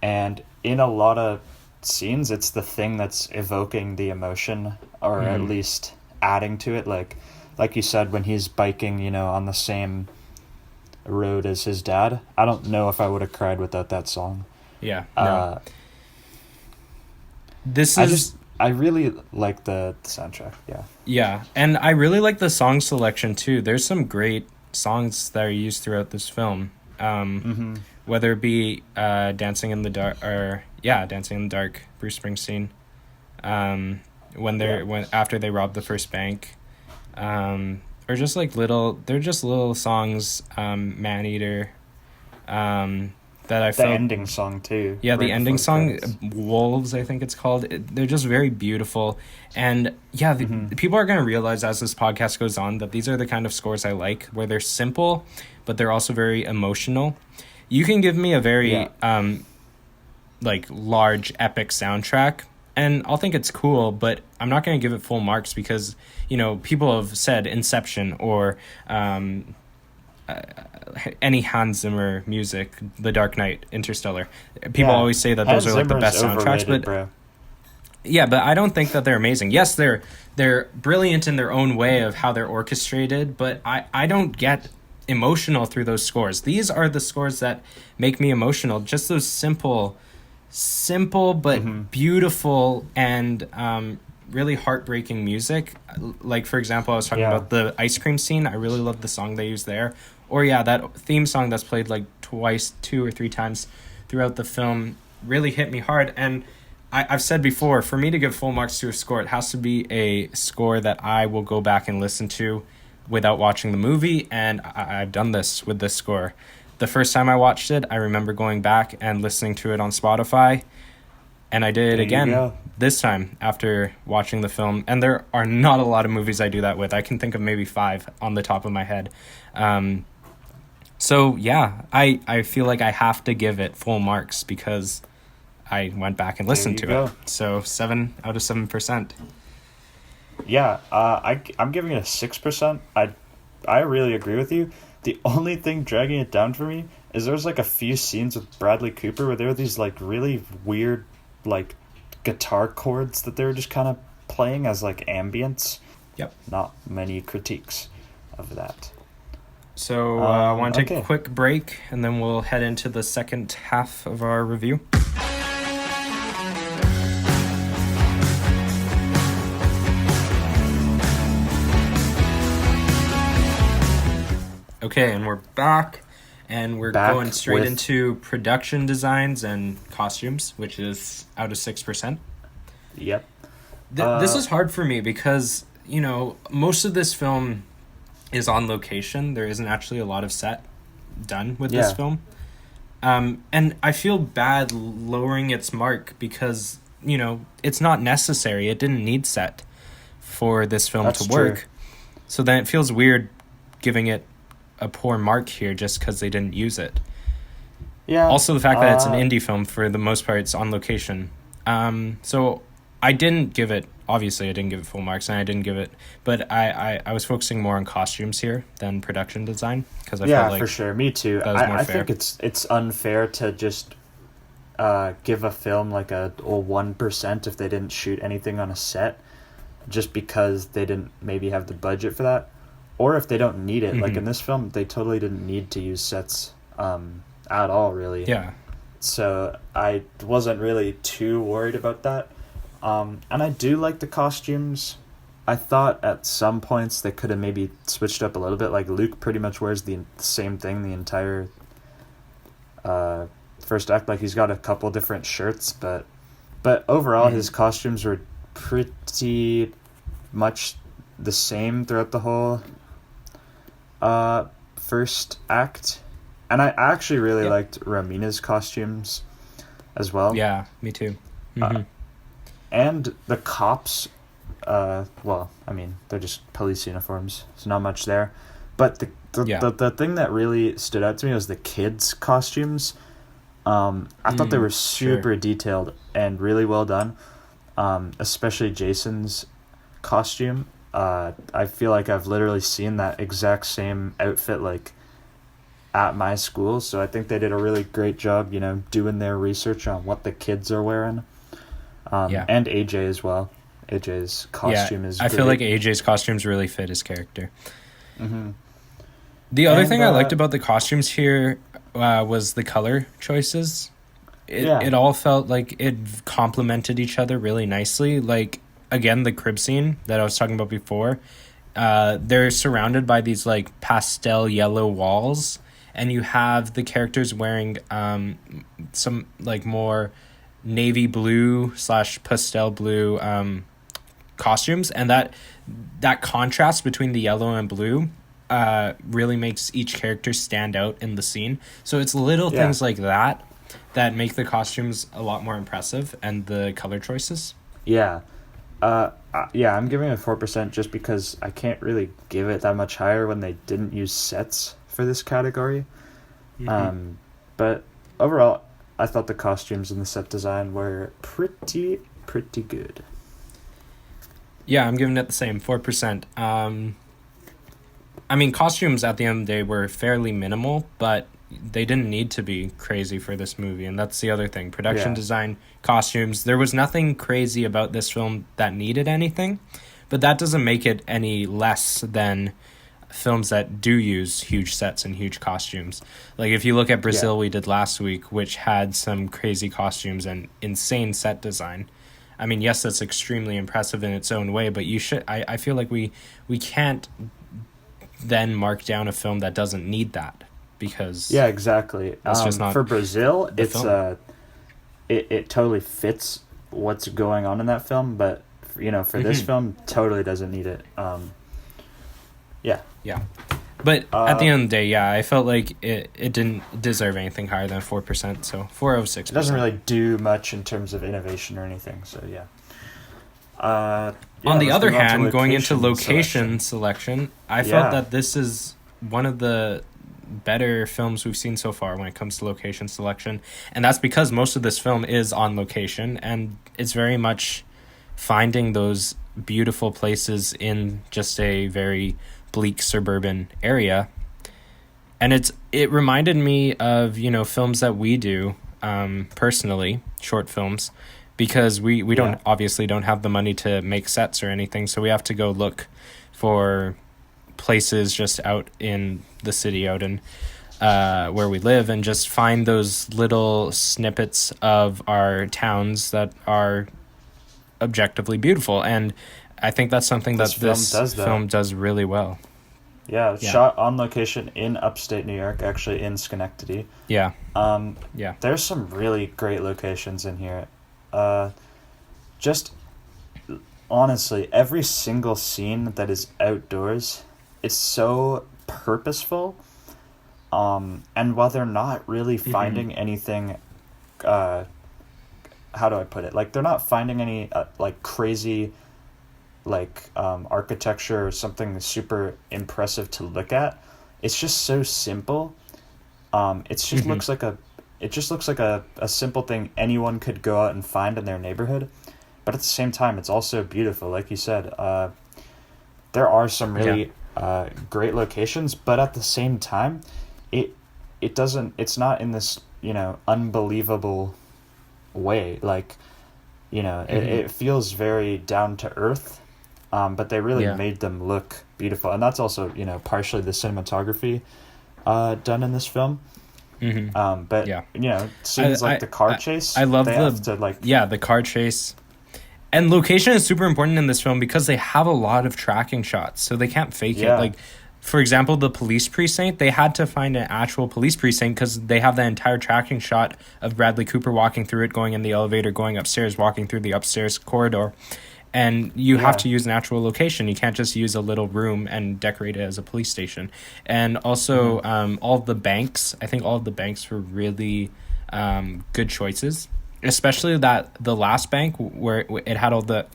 And in a lot of scenes, it's the thing that's evoking the emotion, or at least adding to it. Like you said, when he's biking, on the same road as his dad. I don't know if I would have cried without that song. Yeah. No. I really like the soundtrack. Yeah. Yeah, and I really like the song selection too. There's some great songs that are used throughout this film. Whether it be Dancing in the Dark, Bruce Springsteen. When after they rob the first bank. Or just like little songs, Maneater, that I felt... The ending song too. Yeah, the ending song, Wolves, I think it's called. They're just very beautiful. And yeah, people are going to realize as this podcast goes on that these are the kind of scores I like, where they're simple, but they're also very emotional. You can give me a very, large, epic soundtrack, and I'll think it's cool, but I'm not going to give it full marks because, people have said Inception or any Hans Zimmer music, The Dark Knight, Interstellar. People always say that those are like the best soundtracks, but bro. Yeah, but I don't think that they're amazing. Yes, they're brilliant in their own way of how they're orchestrated, but I don't get emotional through those scores. These are the scores that make me emotional. Just those simple but beautiful and really heartbreaking music. Like, for example, I was talking about the ice cream scene. I really love the song they used there. Or that theme song that's played like 2 or 3 times throughout the film really hit me hard. And I've said before, for me to give full marks to a score, it has to be a score that I will go back and listen to without watching the movie, and I've done this with this score. The first time I watched it, I remember going back and listening to it on Spotify, and I did it again this time after watching the film. And there are not a lot of movies I do that with. I can think of maybe 5 on the top of my head. So yeah, I feel like I have to give it full marks because I went back and There listened you to it. go. So 7 out of 7%. Yeah, I'm giving it a 6%. I really agree with you. The only thing dragging it down for me is there's like a few scenes with Bradley Cooper where there were these like really weird like guitar chords that they were just kind of playing as like ambience. Yep. Not many critiques of that. So I want to take a Okay. quick break and then we'll head into the second half of our review. Okay, and we're back, and we're Back going straight with- into production designs and costumes, which is out of 6%. Yep. This is hard for me because, you know, most of this film is on location. There isn't actually a lot of set done with this Yeah. film. And I feel bad lowering its mark because, you know, it's not necessary. It didn't need set for this film That's to work. true. So then it feels weird giving it a poor mark here just because they didn't use it. Yeah. Also, the fact that it's an indie film, for the most part, it's on location. So I didn't give it, obviously I didn't give it full marks, and I didn't give it, but I was focusing more on costumes here than production design, because I yeah, felt like for sure. Me too. that was more I fair. think it's unfair to just give a film like a 1% if they didn't shoot anything on a set, just because they didn't maybe have the budget for that, or if they don't need it. Like in this film, they totally didn't need to use sets at all, really. Yeah. So I wasn't really too worried about that. And I do like the costumes. I thought at some points they could have maybe switched up a little bit. Like Luke pretty much wears the same thing the entire first act. Like he's got a couple different shirts, but overall his costumes were pretty much the same throughout the whole first act. And I actually really liked Ramina's costumes as well. Yeah, me too. And the cops, well, I mean, they're just police uniforms. There's not much there. But the thing that really stood out to me was the kids' costumes. I thought they were super detailed and really well done. Especially Jason's costume. I feel like I've literally seen that exact same outfit, like, at my school. So I think they did a really great job, you know, doing their research on what the kids are wearing. And AJ as well. AJ's costume is great. I feel like AJ's costumes really fit his character. The other thing I liked about the costumes here was the color choices. It all felt like it complemented each other really nicely. Like, again, the crib scene that I was talking about before, they're surrounded by these like pastel yellow walls, and you have the characters wearing some like more navy blue / pastel blue costumes, and that contrast between the yellow and blue really makes each character stand out in the scene. So it's little things like that make the costumes a lot more impressive, and the color choices. Yeah. I'm giving it 4% just because I can't really give it that much higher when they didn't use sets for this category. But overall, I thought the costumes and the set design were pretty good. Yeah, I'm giving it the same, 4%. I mean, costumes at the end of the day were fairly minimal, but they didn't need to be crazy for this movie, and that's the other thing. Production design, costumes, there was nothing crazy about this film that needed anything, but that doesn't make it any less than films that do use huge sets and huge costumes. Like if you look at Brazil, we did last week, which had some crazy costumes and insane set design. I mean, yes, that's extremely impressive in its own way, but I feel like we can't then mark down a film that doesn't need that, because exactly. It's just not for Brazil, it's film. It totally fits what's going on in that film, but you know, for this film, totally doesn't need it. But at the end of the day, I felt like it didn't deserve anything higher than 4%, so 4 out of 6%. It doesn't really do much in terms of innovation or anything, so yeah. On the other hand, going into location location selection, I felt that this is one of the better films we've seen so far when it comes to location selection. And that's because most of this film is on location, and it's very much finding those beautiful places in just a very bleak suburban area. And it reminded me of, films that we do personally, short films, because we don't obviously don't have the money to make sets or anything, so we have to go look for places just out in the city, out in where we live, and just find those little snippets of our towns that are objectively beautiful. And I think that's something that this film does really well. Yeah, shot on location in upstate New York, actually in Schenectady. Yeah. There's some really great locations in here. Just honestly, every single scene that is outdoors is so purposeful. And while they're not really finding anything, how do I put it? Like, they're not finding any crazy architecture or something super impressive to look at. It's just so simple. It just looks like a simple thing anyone could go out and find in their neighborhood, but at the same time it's also beautiful. Like you said, there are some really great locations, but at the same time it's not in this unbelievable way. Like, it feels very down to earth. But they really made them look beautiful. And that's also, partially the cinematography done in this film. Scenes like the car chase. I love the car chase. And location is super important in this film because they have a lot of tracking shots, so they can't fake it. Like, for example, the police precinct, they had to find an actual police precinct because they have the entire tracking shot of Bradley Cooper walking through it, going in the elevator, going upstairs, walking through the upstairs corridor. And you have to use an actual location. You can't just use a little room and decorate it as a police station. And also, all of the banks, I think all of the banks were really good choices. Especially the last bank where it had all the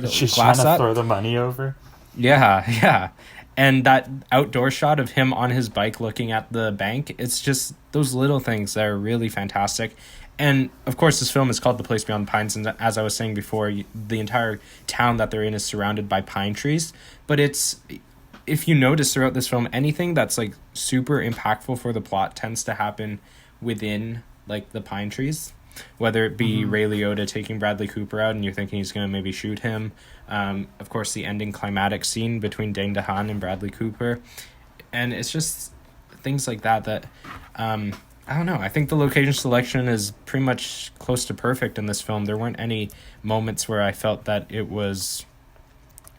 she's trying to throw the money over. Yeah. And that outdoor shot of him on his bike looking at the bank, it's just those little things that are really fantastic. And, of course, this film is called The Place Beyond the Pines, and as I was saying before, the entire town that they're in is surrounded by pine trees. But if you notice throughout this film, anything that's, super impactful for the plot tends to happen within, the pine trees. Whether it be Ray Liotta taking Bradley Cooper out and you're thinking he's going to maybe shoot him. Of course, the ending climatic scene between Dane DeHaan and Bradley Cooper. And it's just things like that I don't know. I think the location selection is pretty much close to perfect in this film. There weren't any moments where I felt that it was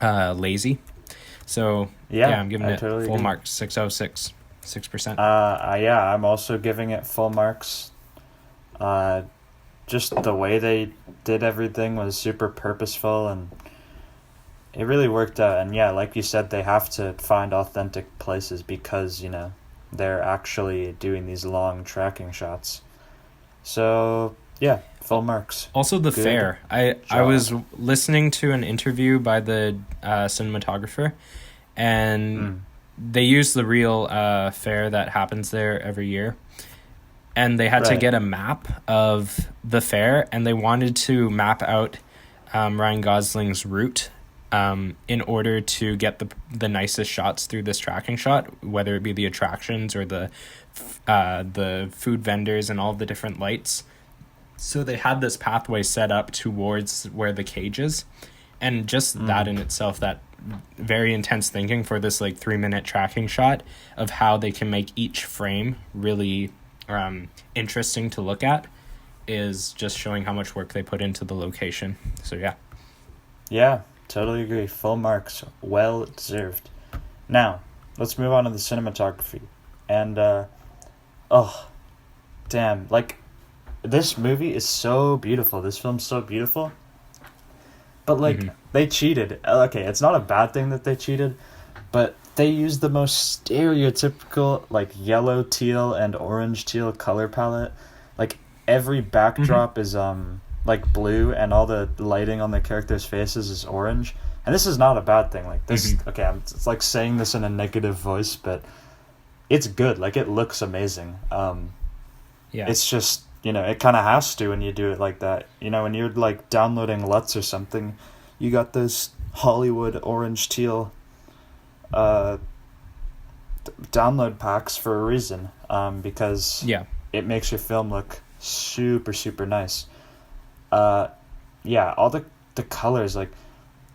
lazy. So, I'm giving it totally full marks, 6 out of 6, 6%. I'm also giving it full marks. Just the way they did everything was super purposeful, and it really worked out. And like you said, they have to find authentic places because, they're actually doing these long tracking shots. So, full marks. Also the fair. I was listening to an interview by the cinematographer, and they use the real fair that happens there every year. And they had to get a map of the fair, and they wanted to map out Ryan Gosling's route in order to get the nicest shots through this tracking shot, whether it be the attractions or the food vendors and all the different lights. So they had this pathway set up towards where the cage is, and just that in itself, that very intense thinking for this 3-minute tracking shot of how they can make each frame really interesting to look at is just showing how much work they put into the location. So yeah, totally agree. Full marks, well deserved. Now let's move on to the cinematography. And this movie is so beautiful. This film's so beautiful, but they cheated. Okay, it's not a bad thing that they cheated, but they used the most stereotypical yellow, teal, and orange teal color palette. Every backdrop is blue, and all the lighting on the characters' faces is orange. And this is not a bad thing. It's saying this in a negative voice, but it's good. Like, it looks amazing. Yeah. It's just, it kind of has to when you do it like that. When you're like downloading LUTs or something, you got those Hollywood orange teal uh, download packs for a reason, because Yeah. it makes your film look super, super nice. Yeah, all the colors, like,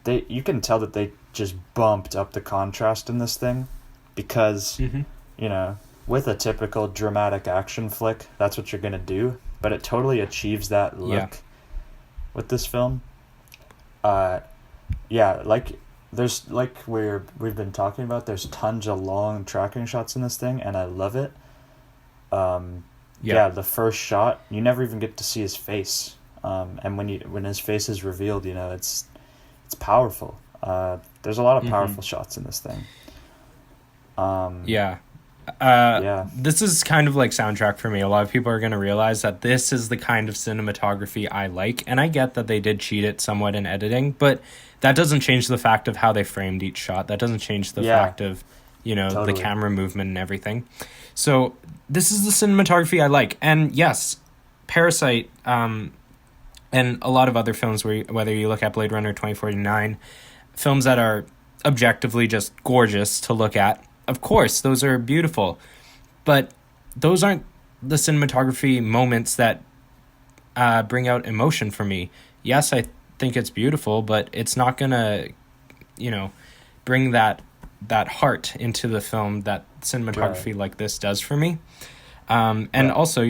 you can tell that they just bumped up the contrast in this thing, because, Mm-hmm. with a typical dramatic action flick, that's what you're gonna do, but it totally achieves that look with this film. Yeah, like, there's, like, we've been talking about, there's tons of long tracking shots in this thing, and I love it. Yeah, the first shot, you never even get to see his face, and when his face is revealed, it's powerful. There's a lot of powerful shots in this thing. Yeah. Yeah. This is kind of like soundtrack for me. A lot of people are going to realize that this is the kind of cinematography I like, and I get that they did cheat it somewhat in editing, but that doesn't change the fact of how they framed each shot. That doesn't change the fact of, Totally. the camera movement and everything. So this is the cinematography I like. And yes, Parasite, and a lot of other films, whether you look at Blade Runner 2049, films that are objectively just gorgeous to look at, of course, those are beautiful, but those aren't the cinematography moments that bring out emotion for me. Yes, I think it's beautiful, but it's not gonna, bring that heart into the film that cinematography like this does for me. And also,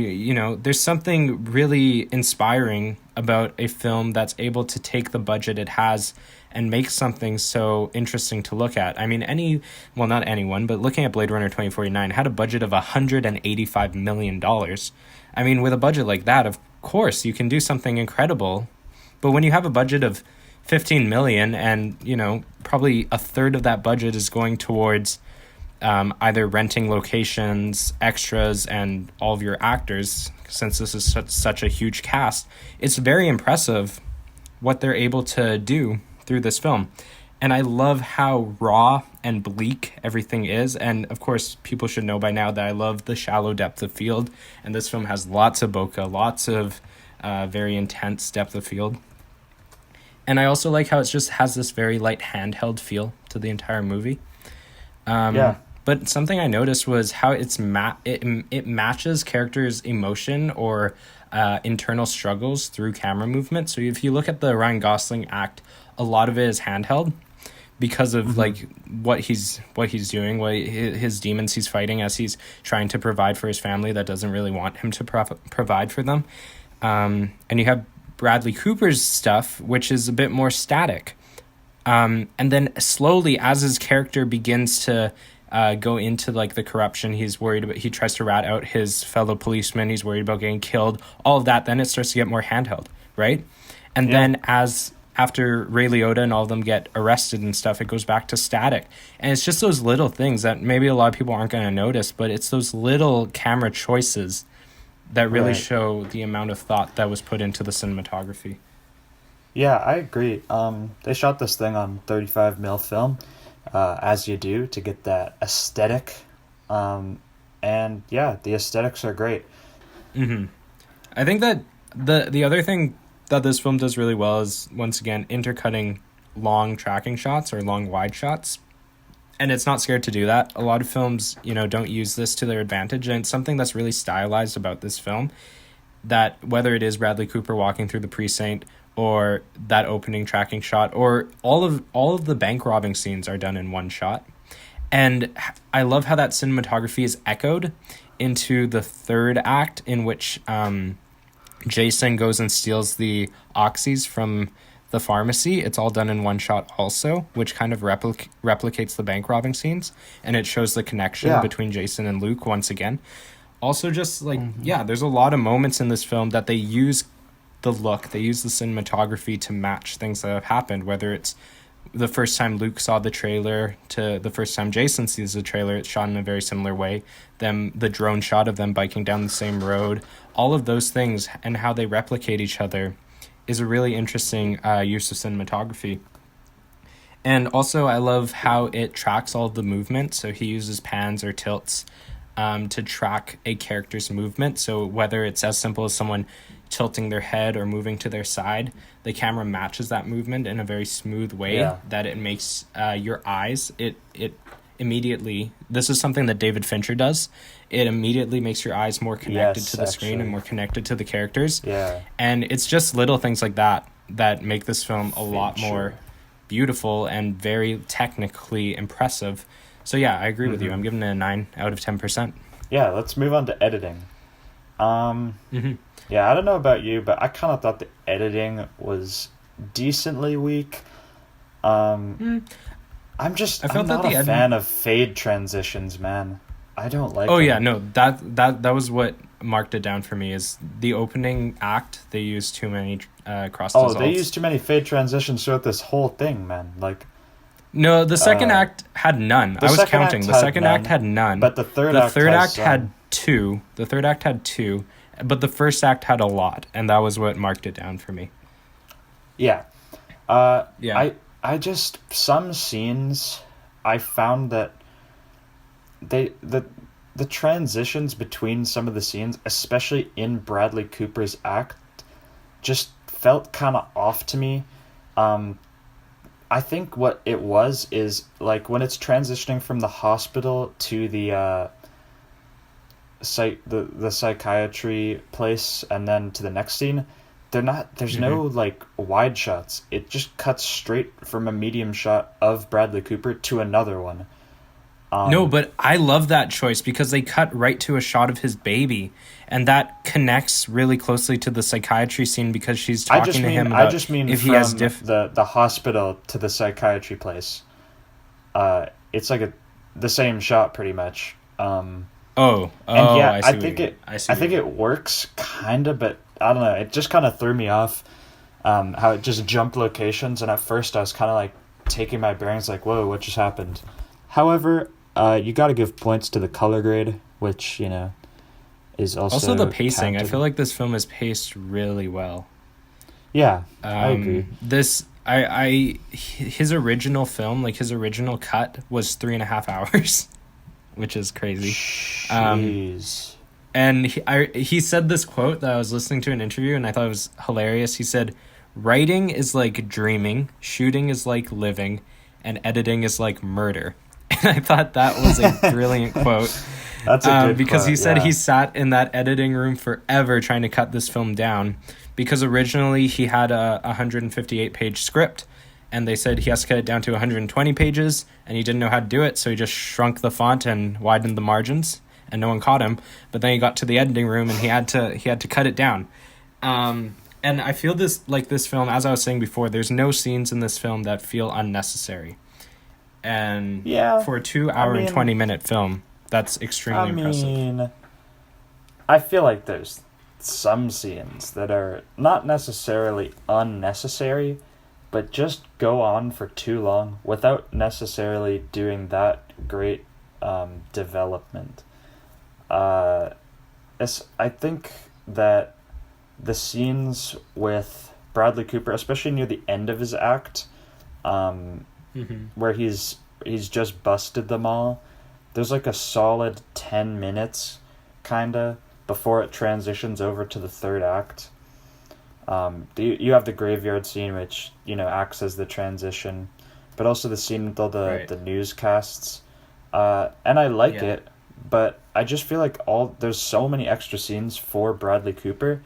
there's something really inspiring about a film that's able to take the budget it has and make something so interesting to look at. I mean, not anyone, but looking at Blade Runner 2049 had a budget of $185 million. I mean, with a budget like that, of course, you can do something incredible. But when you have a budget of 15 million and, probably a third of that budget is going towards either renting locations, extras, and all of your actors, since this is such a huge cast, it's very impressive what they're able to do through this film. And I love how raw and bleak everything is. And of course, people should know by now that I love the shallow depth of field. And this film has lots of bokeh, lots of very intense depth of field. And I also like how it just has this very light handheld feel to the entire movie. But something I noticed was how it matches characters' emotion or internal struggles through camera movement. So if you look at the Ryan Gosling act, a lot of it is handheld because of like what he's doing, his demons he's fighting as he's trying to provide for his family that doesn't really want him to provide for them. And you have Bradley Cooper's stuff, which is a bit more static. And then slowly, as his character begins to go into like the corruption, he tries to rat out his fellow policemen, he's worried about getting killed, all of that, then it starts to get more handheld, right? And then after Ray Liotta and all of them get arrested and stuff, it goes back to static. And it's just those little things that maybe a lot of people aren't going to notice, but it's those little camera choices that really show the amount of thought that was put into the cinematography. Yeah, I agree. They shot this thing on 35mm film, as you do, to get that aesthetic. And yeah, the aesthetics are great. I think that the other thing that this film does really well is, once again, intercutting long tracking shots or long wide shots. And it's not scared to do that. A lot of films, don't use this to their advantage. And it's something that's really stylized about this film, that whether it is Bradley Cooper walking through the precinct or that opening tracking shot, or all of the bank robbing scenes are done in one shot. And I love how that cinematography is echoed into the third act, in which Jason goes and steals the oxys from the pharmacy. It's all done in one shot also, which kind of replicates the bank robbing scenes, and it shows the connection between Jason and Luke once again. Also, just like there's a lot of moments in this film that they use the look, they use the cinematography to match things that have happened, whether it's the first time Luke saw the trailer to the first time Jason sees the trailer, it's shot in a very similar way. The drone shot of them biking down the same road, all of those things and how they replicate each other is a really interesting use of cinematography. And also I love how it tracks all of the movement. So he uses pans or tilts to track a character's movement. So whether it's as simple as someone tilting their head or moving to their side, the camera matches that movement in a very smooth way that it makes your eyes, it immediately, this is something that David Fincher does, it immediately makes your eyes more connected to the screen and more connected to the characters. And it's just little things like that that make this film a lot more beautiful and very technically impressive. So yeah, I agree with you. I'm giving it a 9 out of 10%. Yeah, let's move on to editing. Yeah, I don't know about you, but I kind of thought the editing was decently weak. I'm not a fan of fade transitions, man. I don't like them. Yeah, no, that was what marked it down for me, is the opening act, they used too many cross dissolves. They used too many fade transitions throughout this whole thing, man. Like, no, the second act had none. I was counting. The second act had none. But the third act had two. The third act had two, but the first act had a lot, and that was what marked it down for me. Yeah. I just, some scenes, I found that the transitions between some of the scenes, especially in Bradley Cooper's act, just felt kind of off to me. I think what it was is, like, when it's transitioning from the hospital to the psychiatry place and then to the next scene, there's no like wide shots. It just cuts straight from a medium shot of Bradley Cooper to another one. No, but I love that choice because they cut right to a shot of his baby, and that connects really closely to the psychiatry scene because she's talking to him about if he has the hospital to the psychiatry place. It's like the same shot pretty much. I think it works kind of, but I don't know. It just kind of threw me off. How it just jumped locations, and at first I was kind of like taking my bearings, like, whoa, what just happened? However, you got to give points to the color grade, which, you know, is also the pacing. counted. I feel like this film is paced really well. Yeah, I agree. His original film, like his original cut, was 3.5 hours, which is crazy. Jeez. And he said this quote that I was listening to an interview, and I thought it was hilarious. He said, "Writing is like dreaming, shooting is like living, and editing is like murder." And I thought that was a brilliant quote. That's a good because quote, he said yeah. he sat in that editing room forever trying to cut this film down, because originally he had a 158-page script, and they said he has to cut it down to 120 pages, and he didn't know how to do it, so he just shrunk the font and widened the margins, and no one caught him. But then he got to the editing room, and he had to cut it down. And I feel this film, as I was saying before, there's no scenes in this film that feel unnecessary. And for a 2-hour and 20-minute film, that's extremely impressive. I feel like there's some scenes that are not necessarily unnecessary, but just go on for too long without necessarily doing that great development. I think that the scenes with Bradley Cooper, especially near the end of his act, where he's just busted them all, there's like a solid 10 minutes kinda before it transitions over to the third act. You have the graveyard scene, which, you know, acts as the transition, but also the scene with all the newscasts, and I like it, but I just feel like there's so many extra scenes for Bradley Cooper,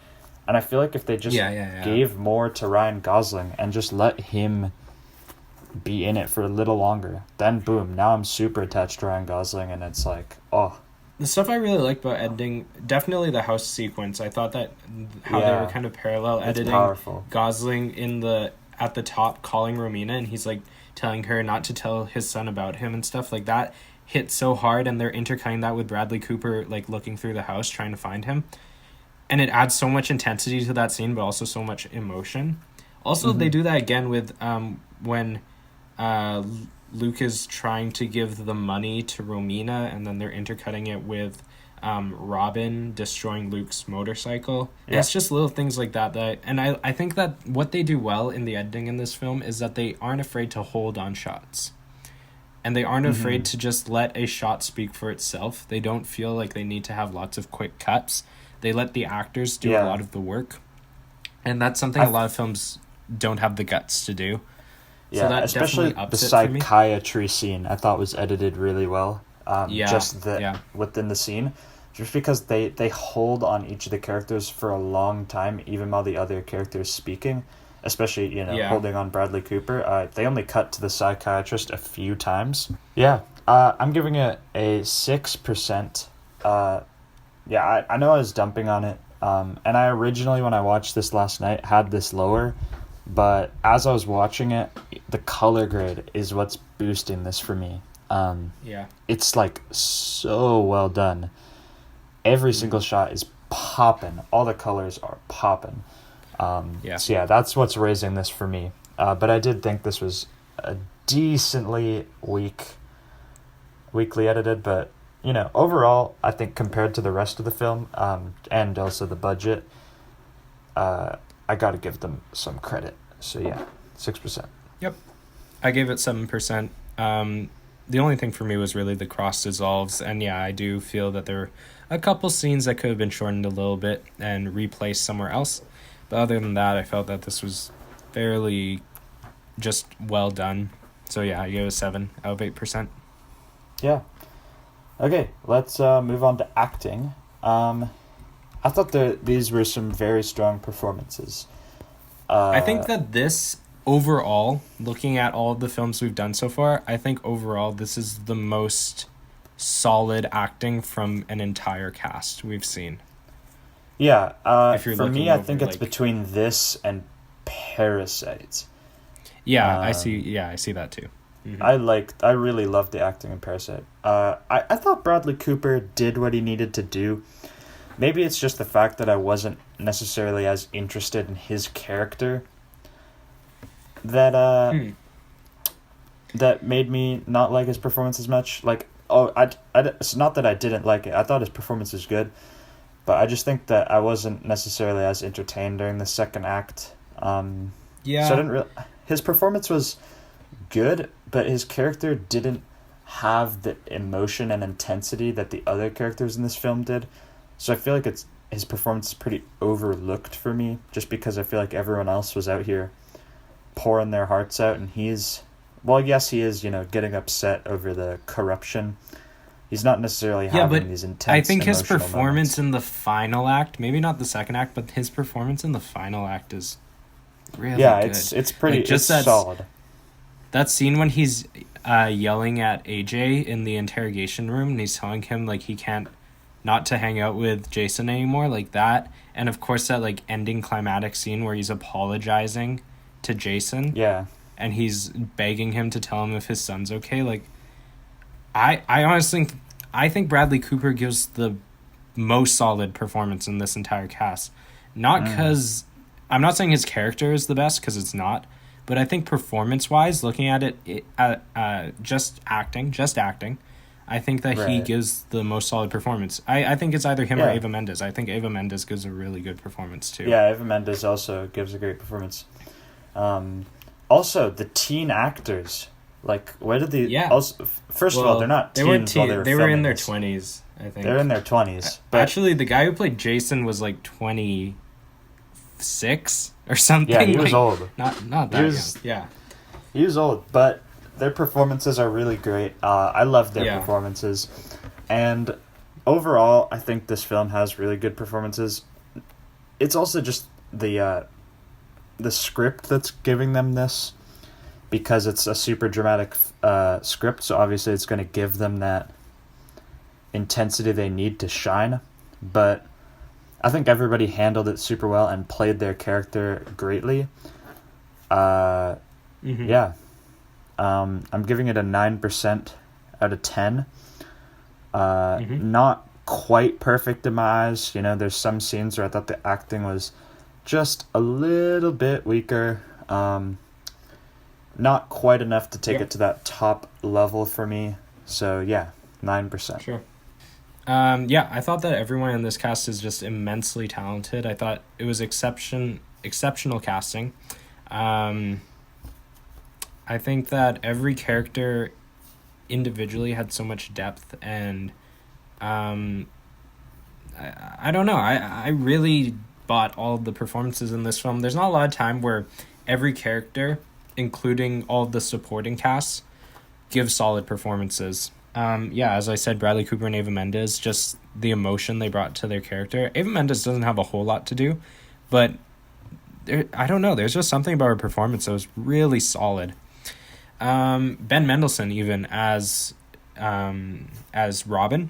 and I feel like if they just gave more to Ryan Gosling and just let him be in it for a little longer, then boom, now I'm super attached to Ryan Gosling, and it's like, oh. The stuff I really like about editing, definitely the house sequence. I thought that how they were kind of parallel editing. Powerful. Gosling at the top calling Romina, and he's like telling her not to tell his son about him and stuff like that hit so hard, and they're intercutting that with Bradley Cooper like looking through the house trying to find him. And it adds so much intensity to that scene, but also so much emotion. Also, they do that again with when Luke is trying to give the money to Romina, and then they're intercutting it with Robin destroying Luke's motorcycle. Yeah. It's just little things like that and I think that what they do well in the editing in this film is that they aren't afraid to hold on shots. and they aren't afraid to just let a shot speak for itself. They don't feel like they need to have lots of quick cuts. They let the actors do a lot of the work. And that's something a lot of films don't have the guts to do. Yeah, so that especially the psychiatry scene I thought was edited really well. Within the scene. Just because they hold on each of the characters for a long time, even while the other character is speaking. Especially, holding on Bradley Cooper. They only cut to the psychiatrist a few times. Yeah, I'm giving it a 6%. I know I was dumping on it. And I originally, when I watched this last night, had this lower. But as I was watching it, the color grade is what's boosting this for me. It's like so well done. Every single shot is popping. All the colors are popping. That's what's raising this for me. But I did think this was a decently weakly edited, but overall, I think compared to the rest of the film, and also the budget, I got to give them some credit. So 6%. Yep, I gave it 7%. The only thing for me was really the cross dissolves, and I do feel that there were a couple scenes that could have been shortened a little bit and replaced somewhere else. But other than that, I felt that this was fairly just well done. So I gave it a 7 out of 8%. Yeah. Okay, let's move on to acting. I thought these were some very strong performances. I think that this, overall, looking at all of the films we've done so far, I think overall this is the most solid acting from an entire cast we've seen. Yeah, for me, I think it's between this and Parasite. Yeah, I see that too. Mm-hmm. I really loved the acting in Parasite. I thought Bradley Cooper did what he needed to do. Maybe it's just the fact that I wasn't necessarily as interested in his character that that made me not like his performance as much. It's not that I didn't like it. I thought his performance was good. But I just think that I wasn't necessarily as entertained during the second act. So I didn't his performance was good, but his character didn't have the emotion and intensity that the other characters in this film did. So I feel like his performance is pretty overlooked for me, just because I feel like everyone else was out here pouring their hearts out, and he is, getting upset over the corruption. He's not necessarily having these intense. I think his emotional performance moments. in the final act, maybe not the second act, but his performance in the final act is really good. It's pretty solid. That scene when he's yelling at AJ in the interrogation room, and he's telling him he can't not to hang out with Jason anymore, like that, and of course that ending climatic scene where he's apologizing to Jason. Yeah. And he's begging him to tell him if his son's okay. I honestly think Bradley Cooper gives the most solid performance in this entire cast. Not because I'm not saying his character is the best, because it's not, but I think performance-wise, looking at it, just acting, I think that he gives the most solid performance. I think it's either him or Eva Mendes. I think Eva Mendes gives a really good performance too. Yeah, Eva Mendes also gives a great performance. Also, the teen actors. Where did the... Yeah. First of all, they're not teens. They were in their 20s, I think. They're in their 20s. But actually, the guy who played Jason was 26 or something. Yeah, he was old. Not that young. Yeah. He was old, but their performances are really great. I love their performances. And overall, I think this film has really good performances. It's also just the script that's giving them this, because it's a super dramatic script, so obviously it's going to give them that intensity they need to shine. But I think everybody handled it super well and played their character greatly. I'm giving it a 9% out of 10. Not quite perfect in my eyes. There's some scenes where I thought the acting was just a little bit weaker. Not quite enough to take it to that top level for me. So 9%. Sure. I thought that everyone in this cast is just immensely talented. I thought it was exceptional casting. I think that every character individually had so much depth, and um, I don't know. I really bought all of the performances in this film. There's not a lot of time where every character, including all of the supporting casts, give solid performances. Yeah, as I said, Bradley Cooper and Eva Mendes, just the emotion they brought to their character. Eva Mendes doesn't have a whole lot to do, but I don't know. There's just something about her performance that was really solid. Ben Mendelsohn, even as Robin,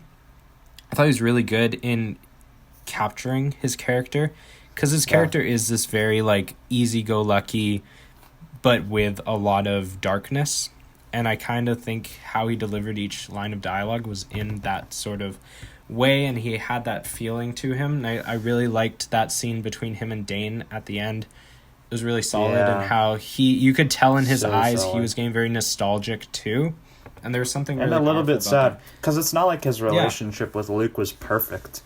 I thought he was really good in capturing his character, because his character is this very like easy-go-lucky, but with a lot of darkness. And I kind of think how he delivered each line of dialogue was in that sort of way, and he had that feeling to him. And I really liked that scene between him and Dane at the end. It was really solid, and how you could tell in his eyes he was getting very nostalgic too. And there was something really and a little bit sad, that. because it's not like his relationship with Luke was perfect.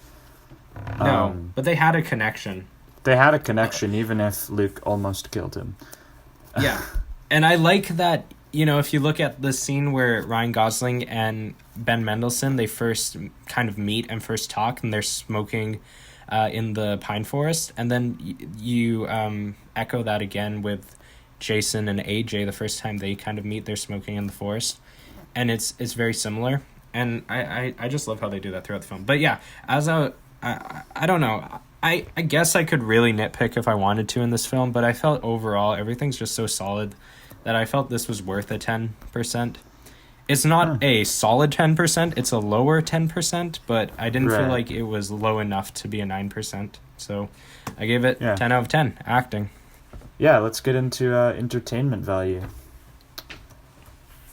No, but they had a connection. They had a connection, even if Luke almost killed him. Yeah. And I like that, you know, if you look at the scene where Ryan Gosling and Ben Mendelsohn, they first kind of meet and first talk, and they're smoking in the pine forest. And then you echo that again with Jason and AJ the first time they kind of meet, they're smoking in the forest. And it's very similar. And I just love how they do that throughout the film. But yeah, I don't know. I guess I could really nitpick if I wanted to in this film, but I felt overall everything's just so solid that I felt this was worth a 10%. It's not a solid 10%, it's a lower 10%, but I didn't feel like it was low enough to be a 9%. So I gave it 10 out of 10, acting. Yeah, let's get into entertainment value.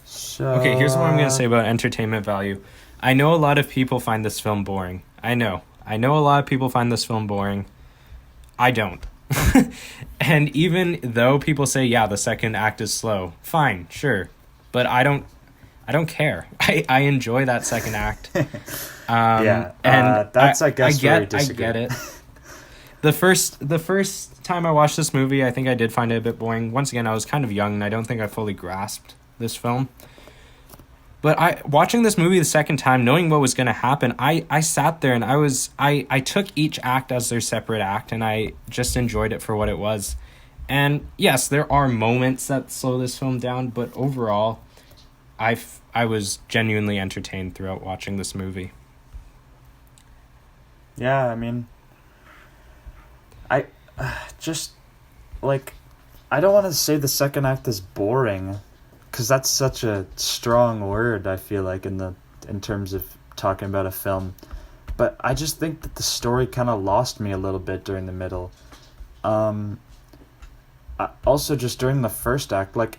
So, okay, here's what I'm going to say about entertainment value. I know a lot of people find this film boring. I know a lot of people find this film boring. I don't. And even though people say, yeah, the second act is slow, fine, sure. But I don't care. I enjoy that second act. And that's, I guess, where we disagree. I get it. The first time I watched this movie, I think I did find it a bit boring. Once again, I was kind of young, and I don't think I fully grasped this film. But watching this movie the second time, knowing what was going to happen, I sat there and I took each act as their separate act, and I just enjoyed it for what it was. And yes, there are moments that slow this film down, but overall, I was genuinely entertained throughout watching this movie. Yeah, I mean, I just, like, I don't want to say the second act is boring, because that's such a strong word, I feel like, in terms of talking about a film. But I just think that the story kind of lost me a little bit during the middle. Also, just during the first act, like,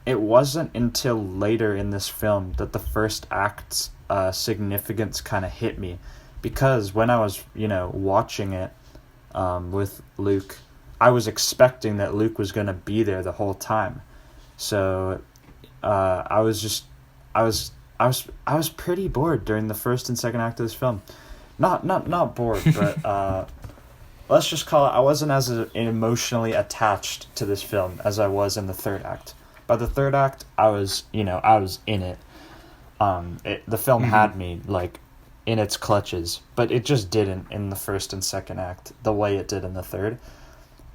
it wasn't until later in this film that the first act's significance kind of hit me. Because when I was, watching it with Luke, I was expecting that Luke was going to be there the whole time. So I was pretty bored during the first and second act of this film. Not bored, but let's just call it, I wasn't as emotionally attached to this film as I was in the third act. By the third act, I was in it. The film had me, like, in its clutches, but it just didn't in the first and second act the way it did in the third.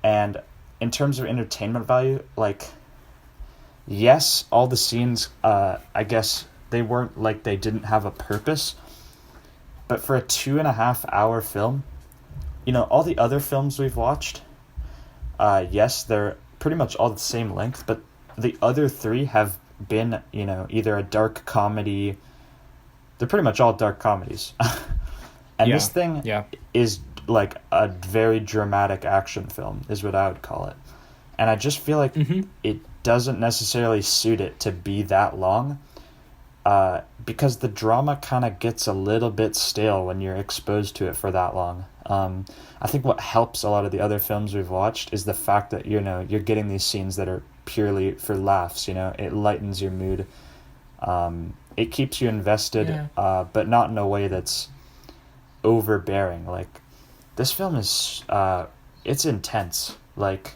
And in terms of entertainment value, like, yes, all the scenes, I guess they weren't, like, they didn't have a purpose, but for a 2.5 hour film, all the other films we've watched, yes, they're pretty much all the same length, but the other three have been, either a dark comedy. They're pretty much all dark comedies. And this thing is like a very dramatic action film, is what I would call it. And I just feel like it doesn't necessarily suit it to be that long, because the drama kind of gets a little bit stale when you're exposed to it for that long. I think what helps a lot of the other films we've watched is the fact that, you're getting these scenes that are purely for laughs. It lightens your mood. It keeps you invested, but not in a way that's overbearing. Like, this film is, it's intense. Like,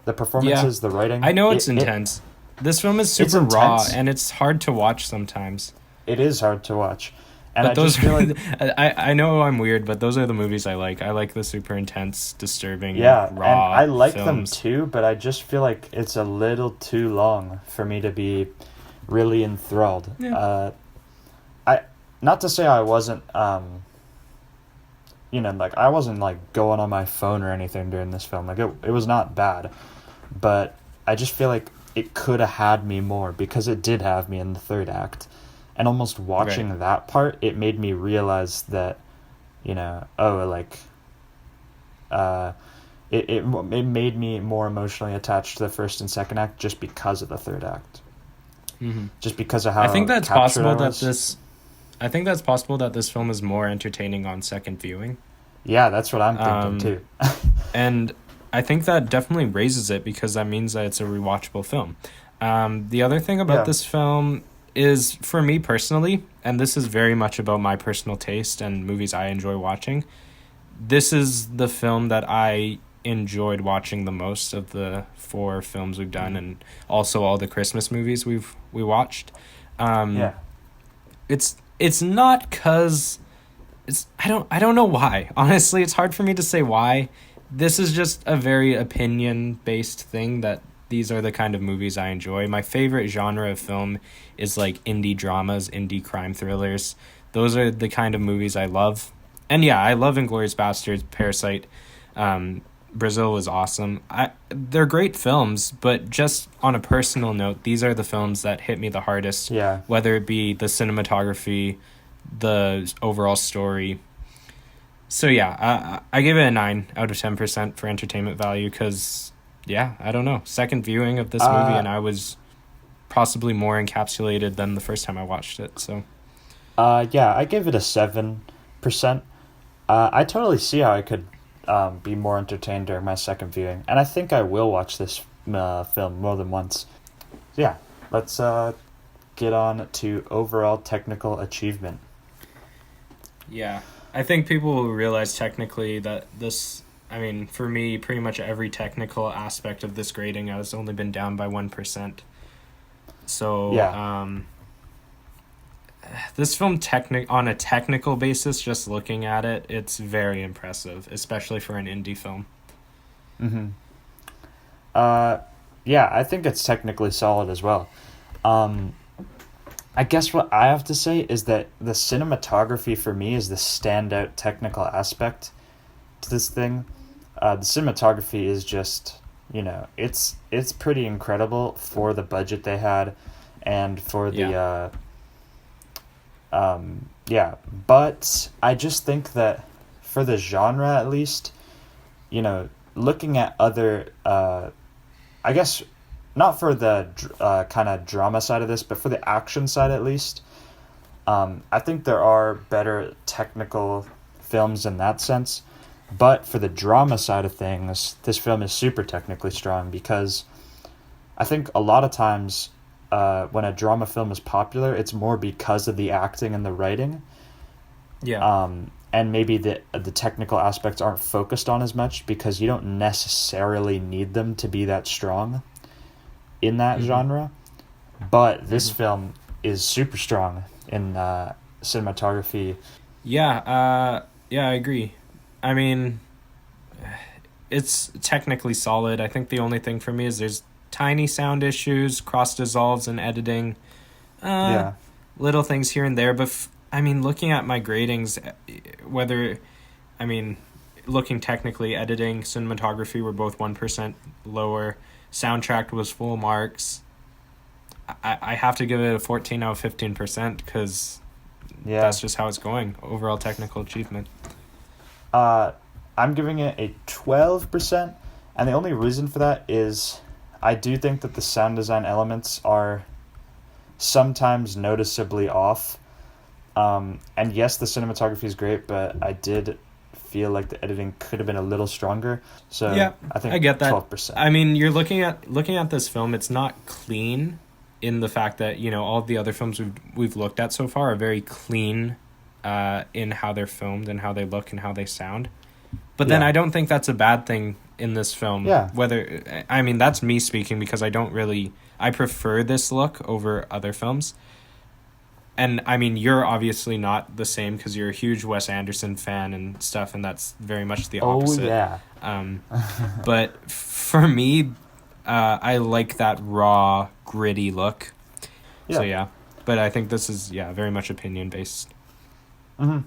the performances, the writing. I know it's intense. This film is super raw, and it's hard to watch sometimes. It is hard to watch. And but I those just feel like... I know I'm weird, but those are the movies I like. I like the super intense, disturbing, Yeah, raw and I like them films. too, but I just feel like it's a little too long for me to be really enthralled. Yeah. I not to say I wasn't like I wasn't like going on my phone or anything during this film. Like it was not bad, but I just feel like it could have had me more because it did have me in the third act. And almost watching that part, it made me realize that, it made me more emotionally attached to the first and second act just because of the third act. Mm-hmm. Just because of how I think that's possible that this film is more entertaining on second viewing. Yeah, that's what I'm thinking too. And I think that definitely raises it because that means that it's a rewatchable film. The other thing about this film is, for me personally, and this is very much about my personal taste and movies I enjoy watching, this is the film that I enjoyed watching the most of the 4 films we've done, and also all the Christmas movies we watched. It's not 'cause I don't know why. Honestly, it's hard for me to say why. This is just a very opinion-based thing that these are the kind of movies I enjoy. My favorite genre of film is like indie dramas, indie crime thrillers. Those are the kind of movies I love. And yeah, I love Inglourious Basterds, Parasite. Brazil was awesome. They're great films, but just on a personal note, these are the films that hit me the hardest. Yeah. Whether it be the cinematography, the overall story. So yeah, I give it a 9 out of 10% for entertainment value because, yeah, I don't know. Second viewing of this movie, and I was possibly more encapsulated than the first time I watched it. So, I gave it a 7%. I totally see how I could be more entertained during my second viewing, and I think I will watch this film more than once. So yeah, let's get on to overall technical achievement. Yeah, I think people will realize technically that this, I mean, for me, pretty much every technical aspect of this grading has only been down by 1%. So, this film, on a technical basis, just looking at it, it's very impressive, especially for an indie film. Mm-hmm. I think it's technically solid as well. I guess what I have to say is that the cinematography for me is the standout technical aspect to this thing. The cinematography is just, it's pretty incredible for the budget they had and for the, but I just think that for the genre at least, looking at other, I guess, not for the kind of drama side of this, but for the action side at least, I think there are better technical films in that sense. But for the drama side of things, this film is super technically strong because I think a lot of times when a drama film is popular, it's more because of the acting and the writing. Yeah. And maybe the technical aspects aren't focused on as much because you don't necessarily need them to be that strong in that genre. But this film is super strong in cinematography. Yeah, I agree. I mean, it's technically solid. I think the only thing for me is there's tiny sound issues, cross dissolves and editing. Little things here and there, but looking at my gradings, looking technically, editing, cinematography were both 1% lower. Soundtrack was full marks. I have to give it a 14 out of 15% because that's just how it's going. Overall technical achievement. I'm giving it a 12%, and the only reason for that is I do think that the sound design elements are sometimes noticeably off. And yes, the cinematography is great, but I did feel like the editing could have been a little stronger. So yeah, I think I get that. 12%. You're looking at this film, it's not clean in the fact that, all the other films we've looked at so far are very clean in how they're filmed and how they look and how they sound. But then I don't think that's a bad thing in this film. Yeah. I mean, that's me speaking because I prefer this look over other films. And I mean, you're obviously not the same because you're a huge Wes Anderson fan and stuff, and that's very much the opposite. Oh, yeah. But for me, I like that raw, gritty look. Yeah. So yeah, but I think this is very much opinion based. And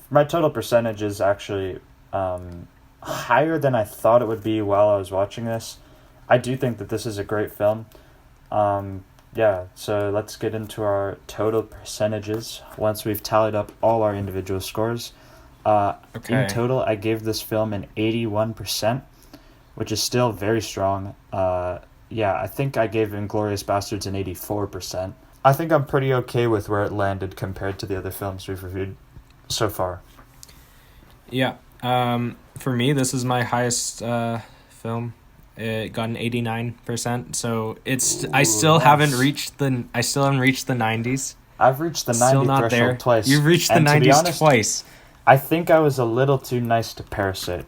my total percentage is actually higher than I thought it would be while I was watching this. I do think that this is a great film. So let's get into our total percentages once we've tallied up all our individual scores. In total, I gave this film an 81%, which is still very strong. I think I gave Inglourious Basterds an 84%. I think I'm pretty okay with where it landed compared to the other films we've reviewed so far. Yeah. For me, this is my highest film. It got an 89%. So I still haven't reached the 90s. I've reached the 90 threshold there. twice. You've reached the 90s twice. I think I was a little too nice to Parasite.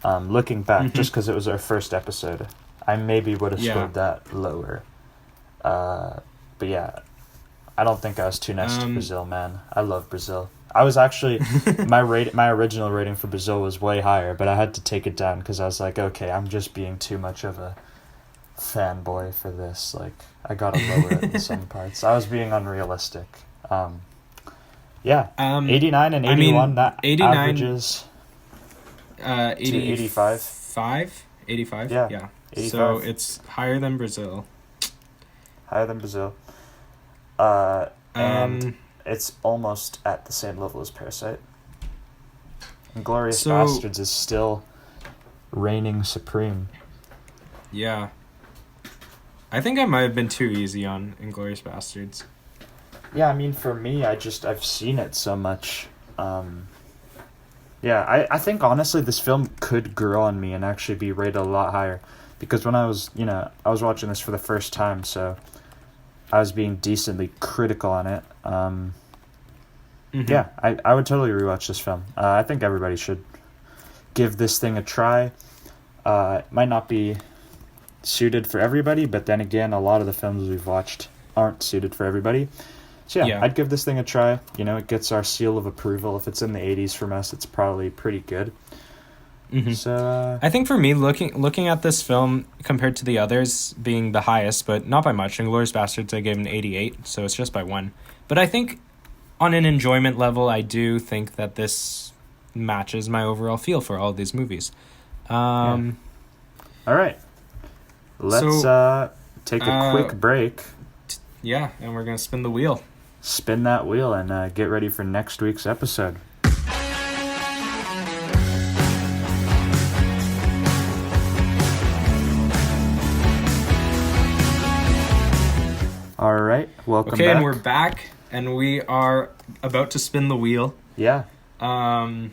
Looking back, just because it was our first episode, I maybe would have scored that lower. But yeah, I don't think I was too nice to Brazil, man. I love Brazil. I was actually my original rating for Brazil was way higher, but I had to take it down because I was like, okay, I'm just being too much of a fanboy for this. Like, I gotta lower it in some parts. I was being unrealistic. 89 and 81. I mean, that 89 averages 85. 85. Yeah. 85. So it's higher than Brazil. And it's almost at the same level as Parasite. Inglourious Basterds is still reigning supreme. Yeah. I think I might have been too easy on Inglourious Basterds. Yeah, I mean, for me, I've seen it so much. I think, honestly, this film could grow on me and actually be rated a lot higher. Because when I was watching this for the first time, so I was being decently critical on it. Yeah, I would totally rewatch this film. I think everybody should give this thing a try. It might not be suited for everybody, but then again, a lot of the films we've watched aren't suited for everybody. So yeah, I'd give this thing a try. It gets our seal of approval. If it's in the 80s from us, it's probably pretty good. So I think for me, looking at this film compared to the others being the highest, but not by much. Inglourious Basterds, I gave an 88, so it's just by one. But I think on an enjoyment level, I do think that this matches my overall feel for all of these movies. All right. Let's take a quick break. And we're going to spin the wheel. Spin that wheel and get ready for next week's episode. All right, welcome back. Okay, and we're back, and we are about to spin the wheel. Yeah. I'm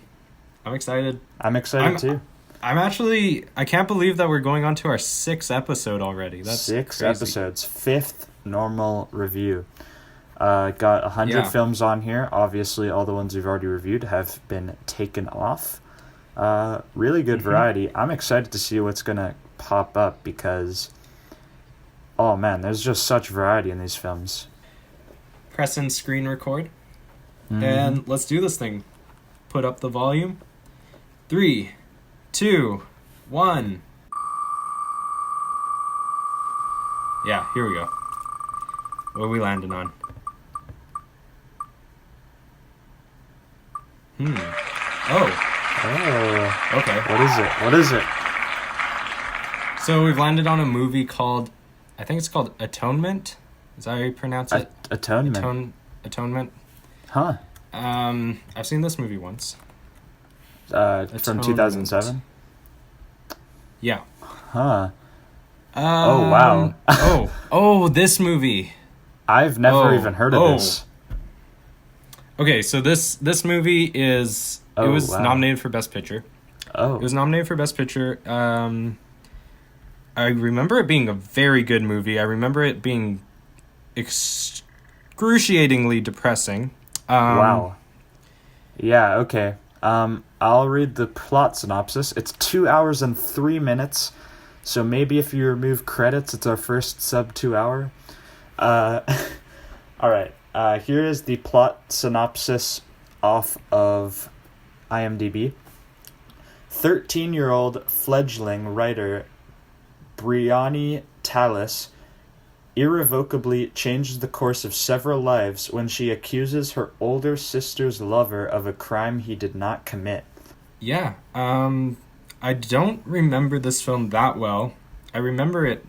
excited. I'm excited too. I can't believe that we're going on to our 6th episode already. That's 6 crazy. episodes, 5th normal review. Got 100 films on here. Obviously, all the ones we've already reviewed have been taken off. Really good variety. I'm excited to see what's going to pop up because, oh man, there's just such variety in these films. Press and screen record. And let's do this thing. Put up the volume. 3, 2, 1. Yeah, here we go. What are we landing on? Oh. Okay. What is it? So we've landed on a movie called, I think it's called Atonement. Is that how you pronounce it? Atonement. Atonement. Huh. I've seen this movie once. From 2007? Yeah. Huh. Oh, wow. This movie. I've never even heard of this. Okay, so this movie is... it was nominated for Best Picture. Oh. It was nominated for Best Picture. I remember it being a very good movie. I remember it being excruciatingly depressing. Wow. Yeah, okay. I'll read the plot synopsis. It's 2 hours and 3 minutes, so maybe if you remove credits, it's our first sub 2 hour. All right. Here is the plot synopsis off of IMDb. 13-year-old fledgling writer Brianni Tallis irrevocably changes the course of several lives when she accuses her older sister's lover of a crime he did not commit. Yeah, I don't remember this film that well. I remember it.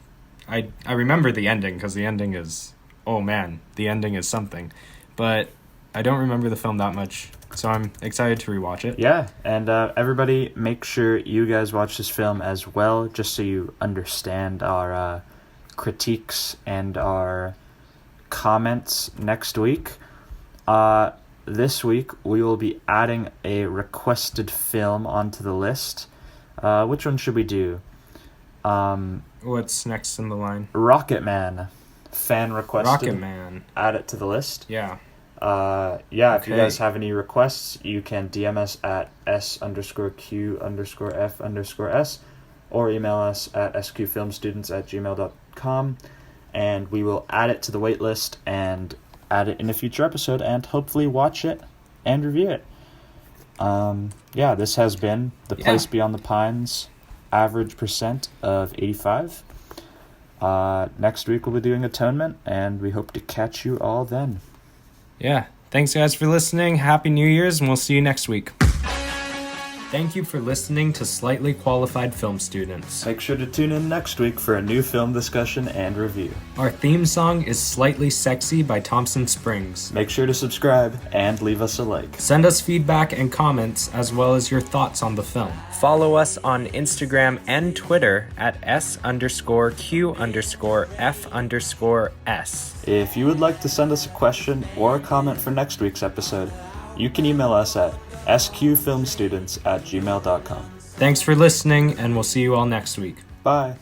I remember the ending, because the ending is, oh man, the ending is something. But I don't remember the film that much, so I'm excited to rewatch it. Yeah, and everybody make sure you guys watch this film as well, just so you understand our critiques and our comments next week. This week we will be adding a requested film onto the list. Which one should we do? What's next in the line? Rocketman. Fan requested. Rocketman. Add it to the list. Yeah. If you guys have any requests, you can DM us at s_q_f_s or email us at sqfilmstudents@gmail.com, and we will add it to the wait list and add it in a future episode and hopefully watch it and review it. This has been The Place Beyond the Pines, average percent of 85. Next week we'll be doing Atonement, and we hope to catch you all then. Yeah. Thanks, guys, for listening. Happy New Year's, and we'll see you next week. Thank you for listening to Slightly Qualified Film Students. Make sure to tune in next week for a new film discussion and review. Our theme song is Slightly Sexy by Thompson Springs. Make sure to subscribe and leave us a like. Send us feedback and comments, as well as your thoughts on the film. Follow us on Instagram and Twitter at s_q_f_s. If you would like to send us a question or a comment for next week's episode, you can email us at sqfilmstudents@gmail.com. Thanks for listening, and we'll see you all next week. Bye.